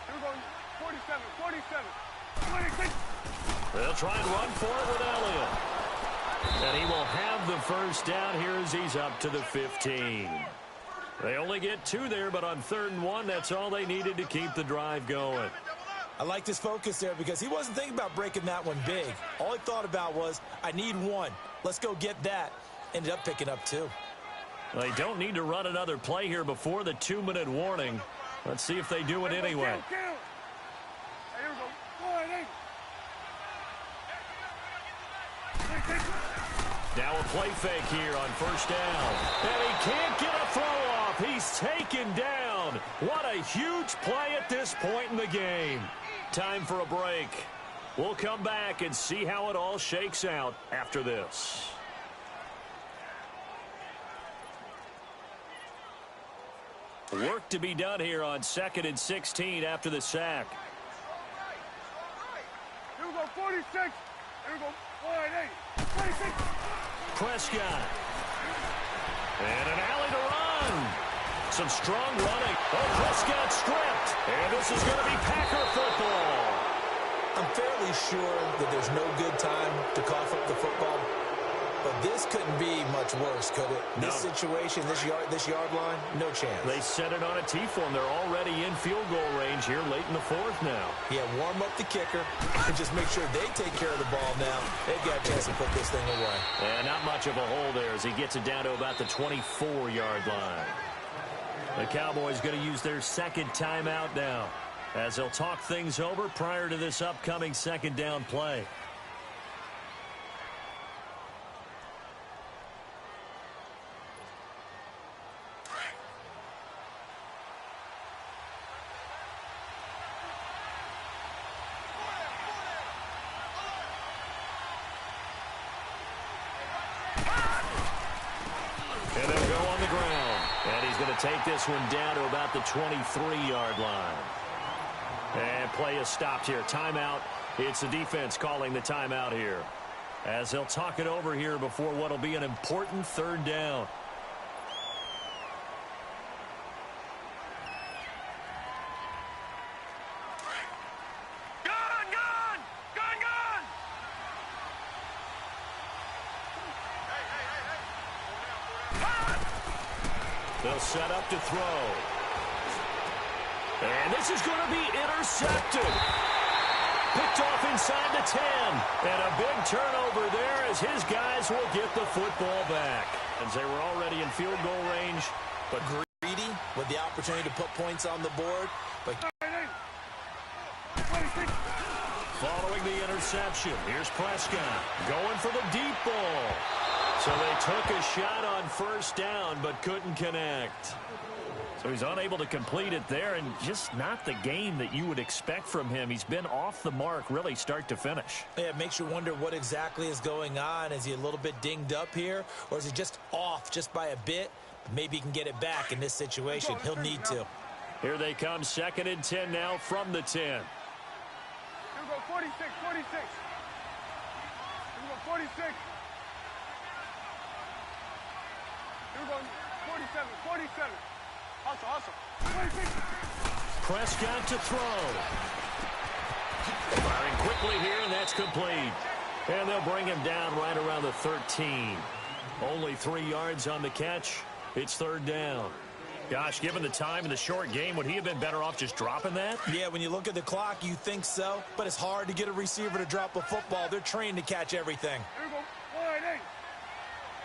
S3: Here we go. 47, 47, 26.
S1: They'll try and run for it with Elliott. And he will have the 1st down here as he's up to the 15. They only get 2 there, but on 3rd and 1, that's all they needed to keep the drive going.
S2: I liked his focus there because he wasn't thinking about breaking that one big. All he thought about was, I need 1. Let's go get that. Ended up picking up 2.
S1: They don't need to run another play here before the 2-minute warning. Let's see if they do it anyway.
S3: Hey, here we go. Wide, 80.
S1: Now a play fake here on 1st down. And he can't get a throw off. He's taken down. What a huge play at this point in the game. Time for a break. We'll come back and see how it all shakes out after this. Work to be done here on 2nd and 16 after the sack.
S3: Here we go, 46. Here we go, wide, 80. 26.
S1: Prescott. And an alley to run. Some strong running. Oh, Prescott stripped. And this is going to be Packer football.
S2: I'm fairly sure that there's no good time to cough up the football. But this couldn't be much worse, could it?
S1: No.
S2: This situation, this yard line, no chance.
S1: They set it on a T-form. They're already in field goal range here late in the fourth now.
S2: Yeah, warm up the kicker and just make sure they take care of the ball now. They've got a chance to put this thing away.
S1: And not much of a hole there as he gets it down to about the 24-yard line. The Cowboys going to use their second timeout now as they'll talk things over prior to this upcoming second down play. And they'll go on the ground. And he's going to take this one down to about the 23-yard line. And play is stopped here. Timeout. It's the defense calling the timeout here, as they'll talk it over here before what will be an important third down. They'll set up to throw. And this is going to be intercepted. Picked off inside the 10. And a big turnover there as his guys will get the football back. As they were already in field goal range, but
S2: Greedy with the opportunity to put points on the board. But
S1: following the interception, here's Prescott going for the deep ball. So they took a shot on first down but couldn't connect. So he's unable to complete it there, and just not the game that you would expect from him. He's been off the mark really start to finish.
S2: Yeah, it makes you wonder what exactly is going on. Is he a little bit dinged up here, or is he just off just by a bit? Maybe he can get it back in this situation. He'll need to.
S1: Here they come, 2nd and 10 now from the 10.
S3: Here we go, 46, 46. Here we go, 46. Here we go, 47, 47. Hustle. 46.
S1: Prescott to throw. Firing quickly here, and that's complete. And they'll bring him down right around the 13. Only 3 yards on the catch. It's third down. Gosh, given the time in the short game, would he have been better off just dropping that?
S2: Yeah, when you look at the clock, you think so. But it's hard to get a receiver to drop a football. They're trained to catch everything.
S3: Here we go, wide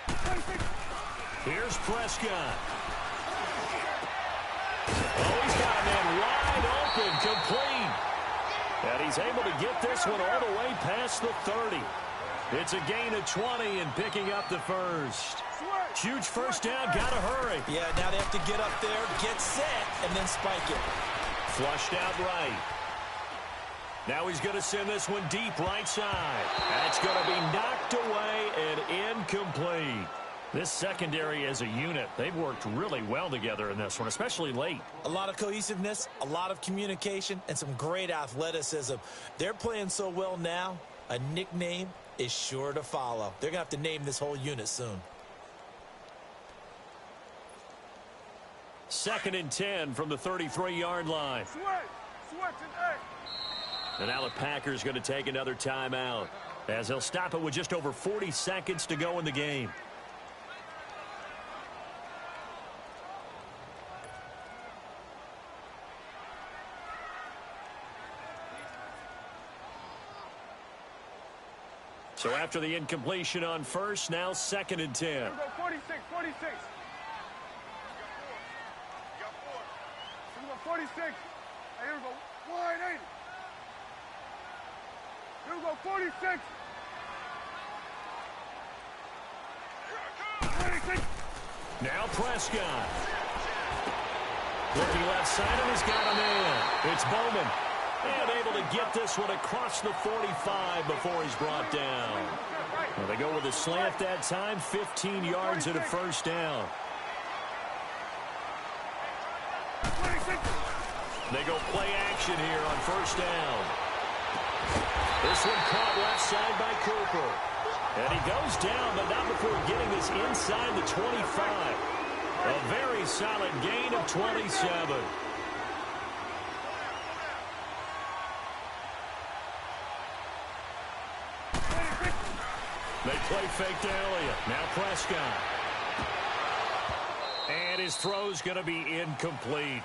S3: 8. 26.
S1: Here's Prescott. Oh, he's got a man wide open, complete. And he's able to get this one all the way past the 30. It's a gain of 20 and picking up the first. Huge first down, gotta hurry.
S2: Yeah, now they have to get up there, get set, and then spike it.
S1: Flushed out right. Now he's going to send this one deep right side. That's going to be knocked away and incomplete. This secondary as a unit, they've worked really well together in this one, especially late.
S2: A lot of cohesiveness, a lot of communication, and some great athleticism. They're playing so well now, a nickname is sure to follow. They're going to have to name this whole unit soon.
S1: 2nd and 10 from the 33-yard line.
S3: Switch and 8.
S1: And now the Packers going to take another timeout as they'll stop it with just over 40 seconds to go in the game. So after the incompletion on first, now 2nd and 10.
S3: Here we go, 46, 46. Here we go, 46. Hey, here we go, wide 8. Here we go, 46. 46.
S1: Now Prescott. Looking left side, and he's got a man. It's Bowman. And able to get this one across the 45 before he's brought down. Well, they go with a slant that time, 15 yards and a first down. They go play action here on first down. This one caught left side by Cooper. And he goes down, but not before getting this inside the 25. A very solid gain of 27. They play fake to Elliott. Now Prescott. And his throw's going to be incomplete.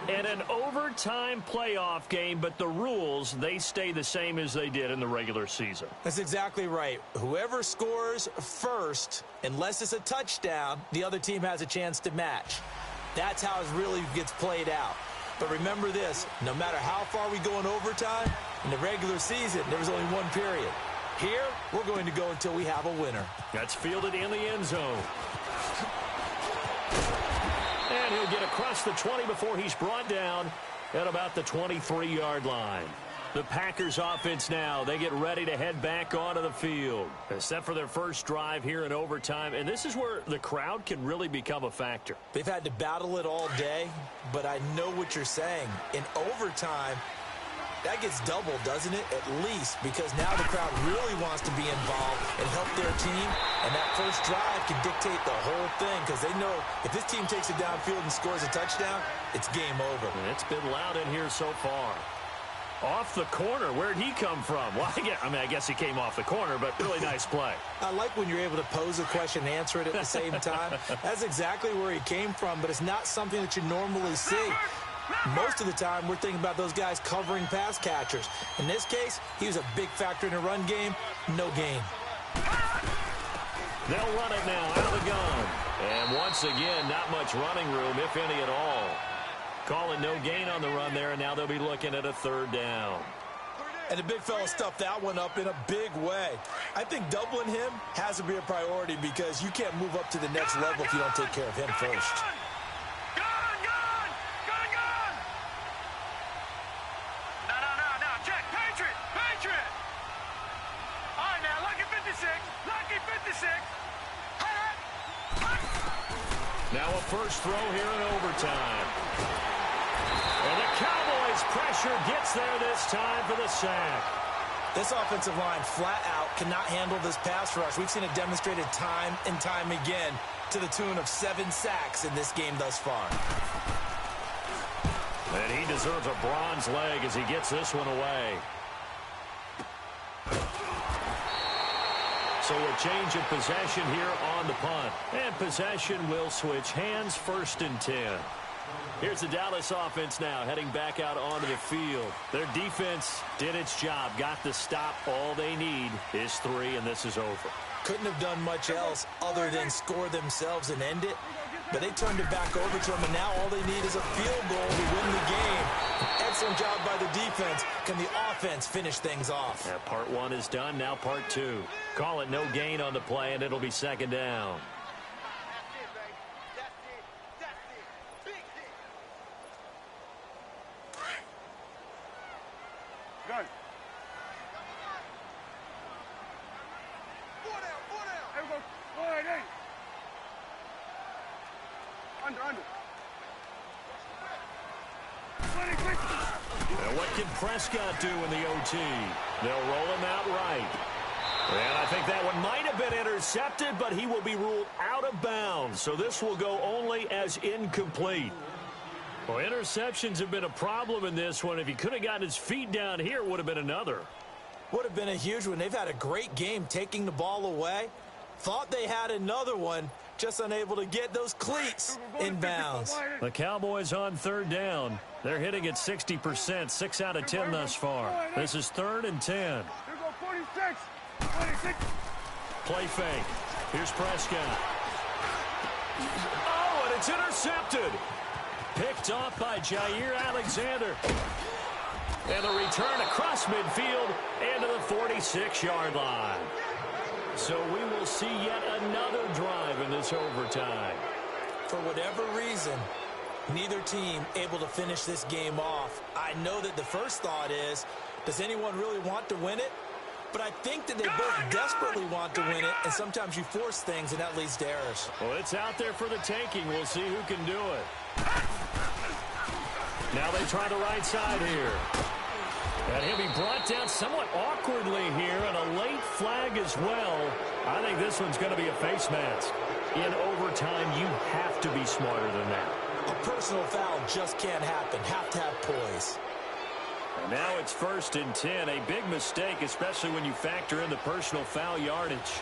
S1: And an overtime playoff game, but the rules, they stay the same as they did in the regular season.
S2: That's exactly right. Whoever scores first, unless it's a touchdown, the other team has a chance to match. That's how it really gets played out. But remember this, no matter how far we go in overtime, in the regular season, there was only one period. Here, we're going to go until we have a winner.
S1: That's fielded in the end zone. And he'll get across the 20 before he's brought down at about the 23-yard line. The Packers offense now, they get ready to head back onto the field. They're set for their first drive here in overtime, and this is where the crowd can really become a factor.
S2: They've had to battle it all day, but I know what you're saying. In overtime, that gets doubled, doesn't it? At least, because now the crowd really wants to be involved and help their team, and that first drive can dictate the whole thing because they know if this team takes it downfield and scores a touchdown, it's game over.
S1: And it's been loud in here so far. Off the corner, where'd he come from? Well, I guess he came off the corner, but really nice play.
S2: I like when you're able to pose a question and answer it at the same time. That's exactly where he came from, but it's not something that you normally see. Most of the time, we're thinking about those guys covering pass catchers. In this case, he was a big factor in the run game. No gain.
S1: They'll run it now out of the gun. And once again, not much running room, if any at all. Calling no gain on the run there, and now they'll be looking at a third down.
S2: And the big fella stuffed that one up in a big way. I think doubling him has to be a priority because you can't move up to the next level if you don't take care of him first.
S1: Now a first throw here in overtime. And the Cowboys' pressure gets there this time for the sack.
S2: This offensive line flat out cannot handle this pass rush. We've seen it demonstrated time and time again to the tune of 7 sacks in this game thus far.
S1: And he deserves a bronze leg as he gets this one away. So a change of possession here on the punt. And possession will switch hands, 1st and 10. Here's the Dallas offense now heading back out onto the field. Their defense did its job, got the stop. All they need is 3, and this is over.
S2: Couldn't have done much else other than score themselves and end it. But they turned it back over to them, and now all they need is a field goal to win the game. An excellent job by the defense. Can the offense finish things off?
S1: Yeah, part 1 is done, now part 2. Call it no gain on the play, and it'll be 2nd down.
S3: Good. There we go. 4-8. Under.
S1: And what can Prescott do in the OT? They'll roll him out right. And I think that one might have been intercepted, but he will be ruled out of bounds. So this will go only as incomplete. Well, interceptions have been a problem in this one. If he could have gotten his feet down here, it would have been another.
S2: Would have been a huge one. They've had a great game taking the ball away. Thought they had another one, just unable to get those cleats in bounds.
S1: The Cowboys on 3rd down. They're hitting at 60%, 6 out of 10 thus far. This is 3rd and 10.
S3: Here go 46. 26.
S1: Play fake. Here's Prescott. Oh, and it's intercepted. Picked off by Jair Alexander. And the return across midfield into the 46-yard line. So we will see yet another drive in this overtime.
S2: For whatever reason, neither team able to finish this game off. I know that the first thought is, does anyone really want to win it? But I think that they both desperately want to win it, and sometimes you force things, and that leads to errors.
S1: Well, it's out there for the taking. We'll see who can do it. Now they try the right side here. And he'll be brought down somewhat awkwardly here, and a late flag as well. I think this one's going to be a face mask. In overtime, you have to be smarter than that.
S2: A personal foul just can't happen. Have to have poise.
S1: And now it's 1st and 10. A big mistake, especially when you factor in the personal foul yardage.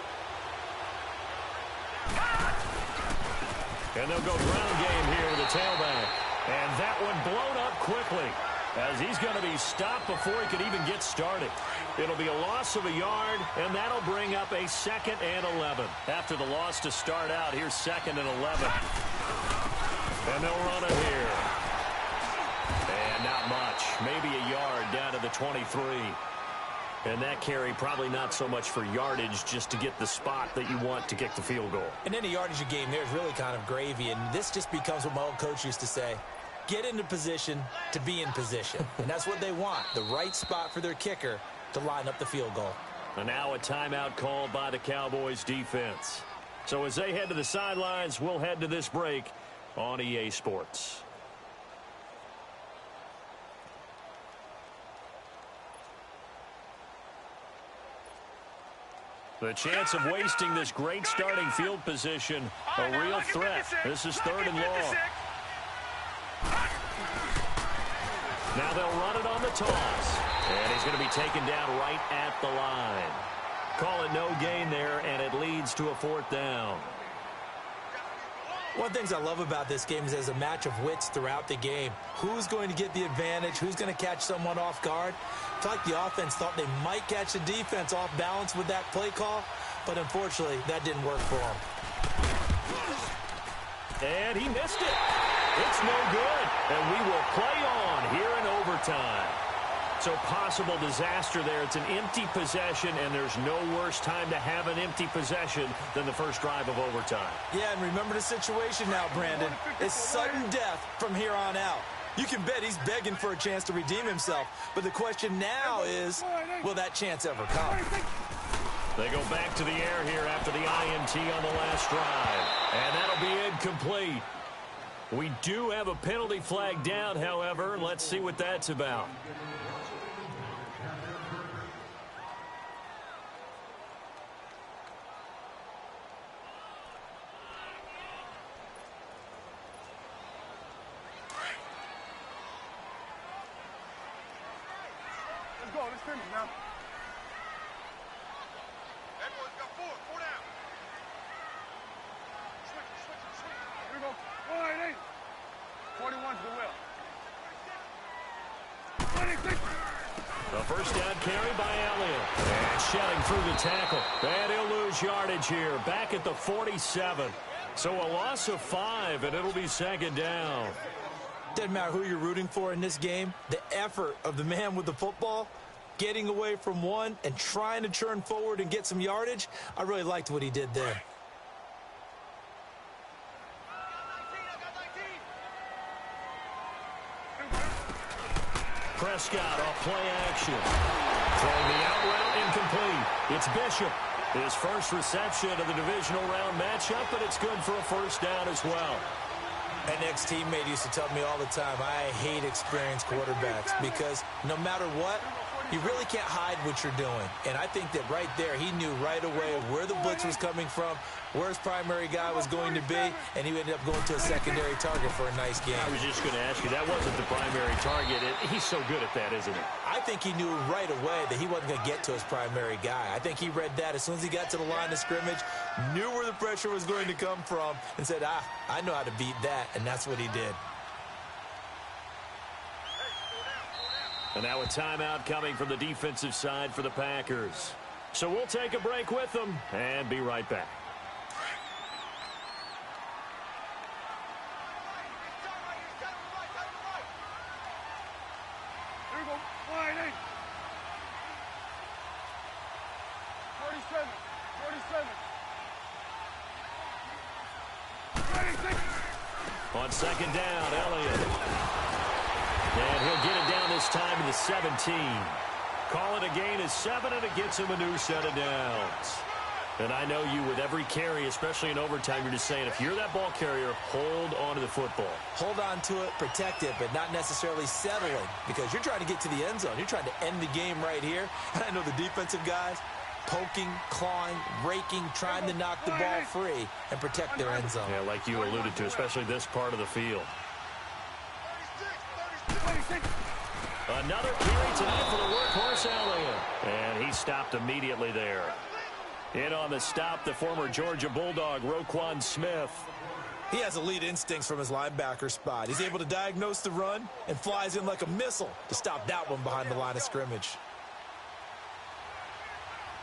S1: And they'll go ground game here with the tailback. And that one blown up quickly, as he's going to be stopped before he could even get started. It'll be a loss of a yard, and that'll bring up a 2nd and 11. After the loss to start out, here's 2nd and 11. And they'll run it here. And not much. Maybe a yard down to the 23. And that carry probably not so much for yardage, just to get the spot that you want to kick the field goal.
S2: And any yardage you gain there is really kind of gravy, and this just becomes what my old coach used to say. Get into position to be in position. And that's what they want, the right spot for their kicker to line up the field goal.
S1: And now a timeout called by the Cowboys defense. So as they head to the sidelines, we'll head to this break on EA Sports. The chance of wasting this great starting field position, a real threat. This is 3rd and long. Now they'll run it on the toss. And he's going to be taken down right at the line. Call it no gain there, and it leads to a 4th down.
S2: One of the things I love about this game is there's a match of wits throughout the game. Who's going to get the advantage? Who's going to catch someone off guard? I feel like the offense thought they might catch the defense off balance with that play call, but unfortunately, that didn't work for them.
S1: And he missed it. It's no good. And we will play on here in overtime. So possible disaster there. It's an empty possession, and there's no worse time to have an empty possession than the first drive of overtime.
S2: Yeah, and remember the situation now, Brandon. It's sudden death from here on out. You can bet he's begging for a chance to redeem himself. But the question now is, will that chance ever come?
S1: They go back to the air here after the INT on the last drive. And that'll be incomplete. We do have a penalty flag down, however. Let's see what that's about.
S3: Let's go. Let's finish now. Everyone's got four down. Switch. Here we go. 1-8. 41 to the wheel. 26.
S1: The first down carry by Elliott. And shedding through the tackle. And he'll lose yardage here. Back at the 47. So a loss of 5, and it'll be 2nd down.
S2: Doesn't matter who you're rooting for in this game. The effort of the man with the football, getting away from one and trying to churn forward and get some yardage, I really liked what he did there.
S1: Prescott off play action. Throwing the out route incomplete. It's Bishop. His first reception of the divisional round matchup, but it's good for a first down as well.
S2: An ex-teammate used to tell me all the time, I hate experienced quarterbacks because no matter what, you really can't hide what you're doing. And I think that right there, he knew right away where the blitz was coming from, where his primary guy was going to be, and he ended up going to a secondary target for a nice game.
S1: I was just going to ask you, that wasn't the primary target. He's so good at that, isn't he?
S2: I think he knew right away that he wasn't going to get to his primary guy. I think he read that as soon as he got to the line of scrimmage, knew where the pressure was going to come from, and said, I know how to beat that, and that's what he did.
S1: And now a timeout coming from the defensive side for the Packers. So we'll take a break with them and be right back.
S3: Here we go. 1-8. 47. 26.
S1: On 2nd down, Elliott. And he'll get it down this time to the 17. Call it a gain of 7, and it gets him a new set of downs. And I know you, with every carry, especially in overtime, you're just saying, if you're that ball carrier, hold on to the football.
S2: Hold on to it, protect it, but not necessarily settling, because you're trying to get to the end zone. You're trying to end the game right here. And I know the defensive guys poking, clawing, raking, trying to knock the ball free and protect their end zone.
S1: Yeah, like you alluded to, especially this part of the field.
S3: 26.
S1: Another carry tonight for the workhorse Elliott. And he stopped immediately there. In on the stop, the former Georgia Bulldog, Roquan Smith.
S2: He has elite instincts from his linebacker spot. He's able to diagnose the run and flies in like a missile to stop that one behind the line of scrimmage.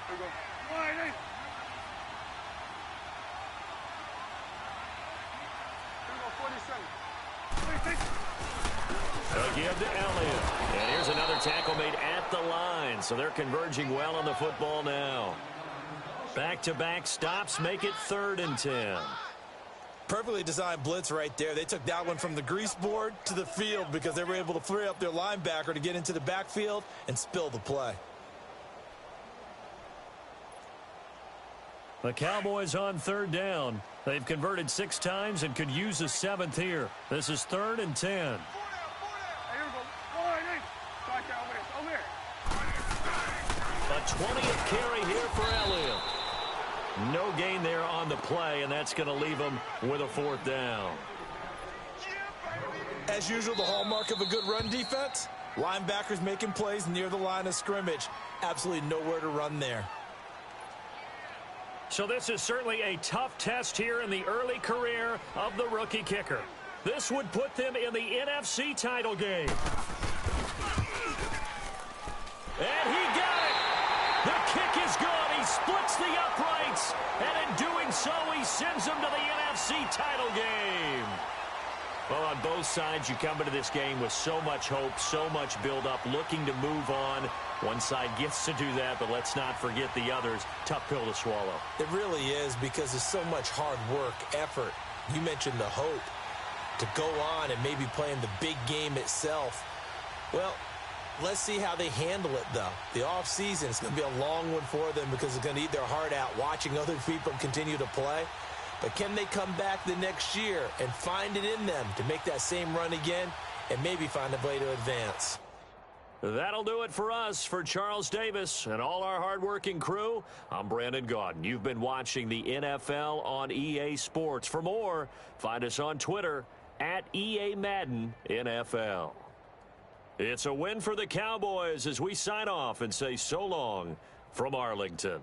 S3: Here we go. Wide 8. Here we go, 47. 46.
S1: A give to Elliott. And here's another tackle made at the line. So they're converging well on the football now. Back-to-back stops make it 3rd and 10.
S2: Perfectly designed blitz right there. They took that one from the grease board to the field because they were able to free up their linebacker to get into the backfield and spill the play.
S1: The Cowboys on 3rd down. They've converted 6 times and could use a 7th here. This is 3rd and 10.
S3: Hey, here we go. Wide 8. Back out over there. Over there.
S1: A 20th carry here for Elliott. No gain there on the play, and that's going to leave him with a 4th down.
S2: As usual, the hallmark of a good run defense, linebackers making plays near the line of scrimmage. Absolutely nowhere to run there.
S1: So this is certainly a tough test here in the early career of the rookie kicker. This would put them in the NFC title game. And he got it. The kick is good. He splits the uprights. And in doing so, he sends them to the NFC title game. Well, on both sides, you come into this game with so much hope, so much build-up, looking to move on. One side gets to do that, but let's not forget the others. Tough pill to swallow.
S2: It really is because there's so much hard work, effort. You mentioned the hope to go on and maybe play in the big game itself. Well, let's see how they handle it, though. The offseason is going to be a long one for them because it's going to eat their heart out watching other people continue to play. But can they come back the next year and find it in them to make that same run again and maybe find a way to advance?
S1: That'll do it for us. For Charles Davis and all our hardworking crew, I'm Brandon Gaudin. You've been watching the NFL on EA Sports. For more, find us on Twitter at EA Madden NFL. It's a win for the Cowboys as we sign off and say so long from Arlington.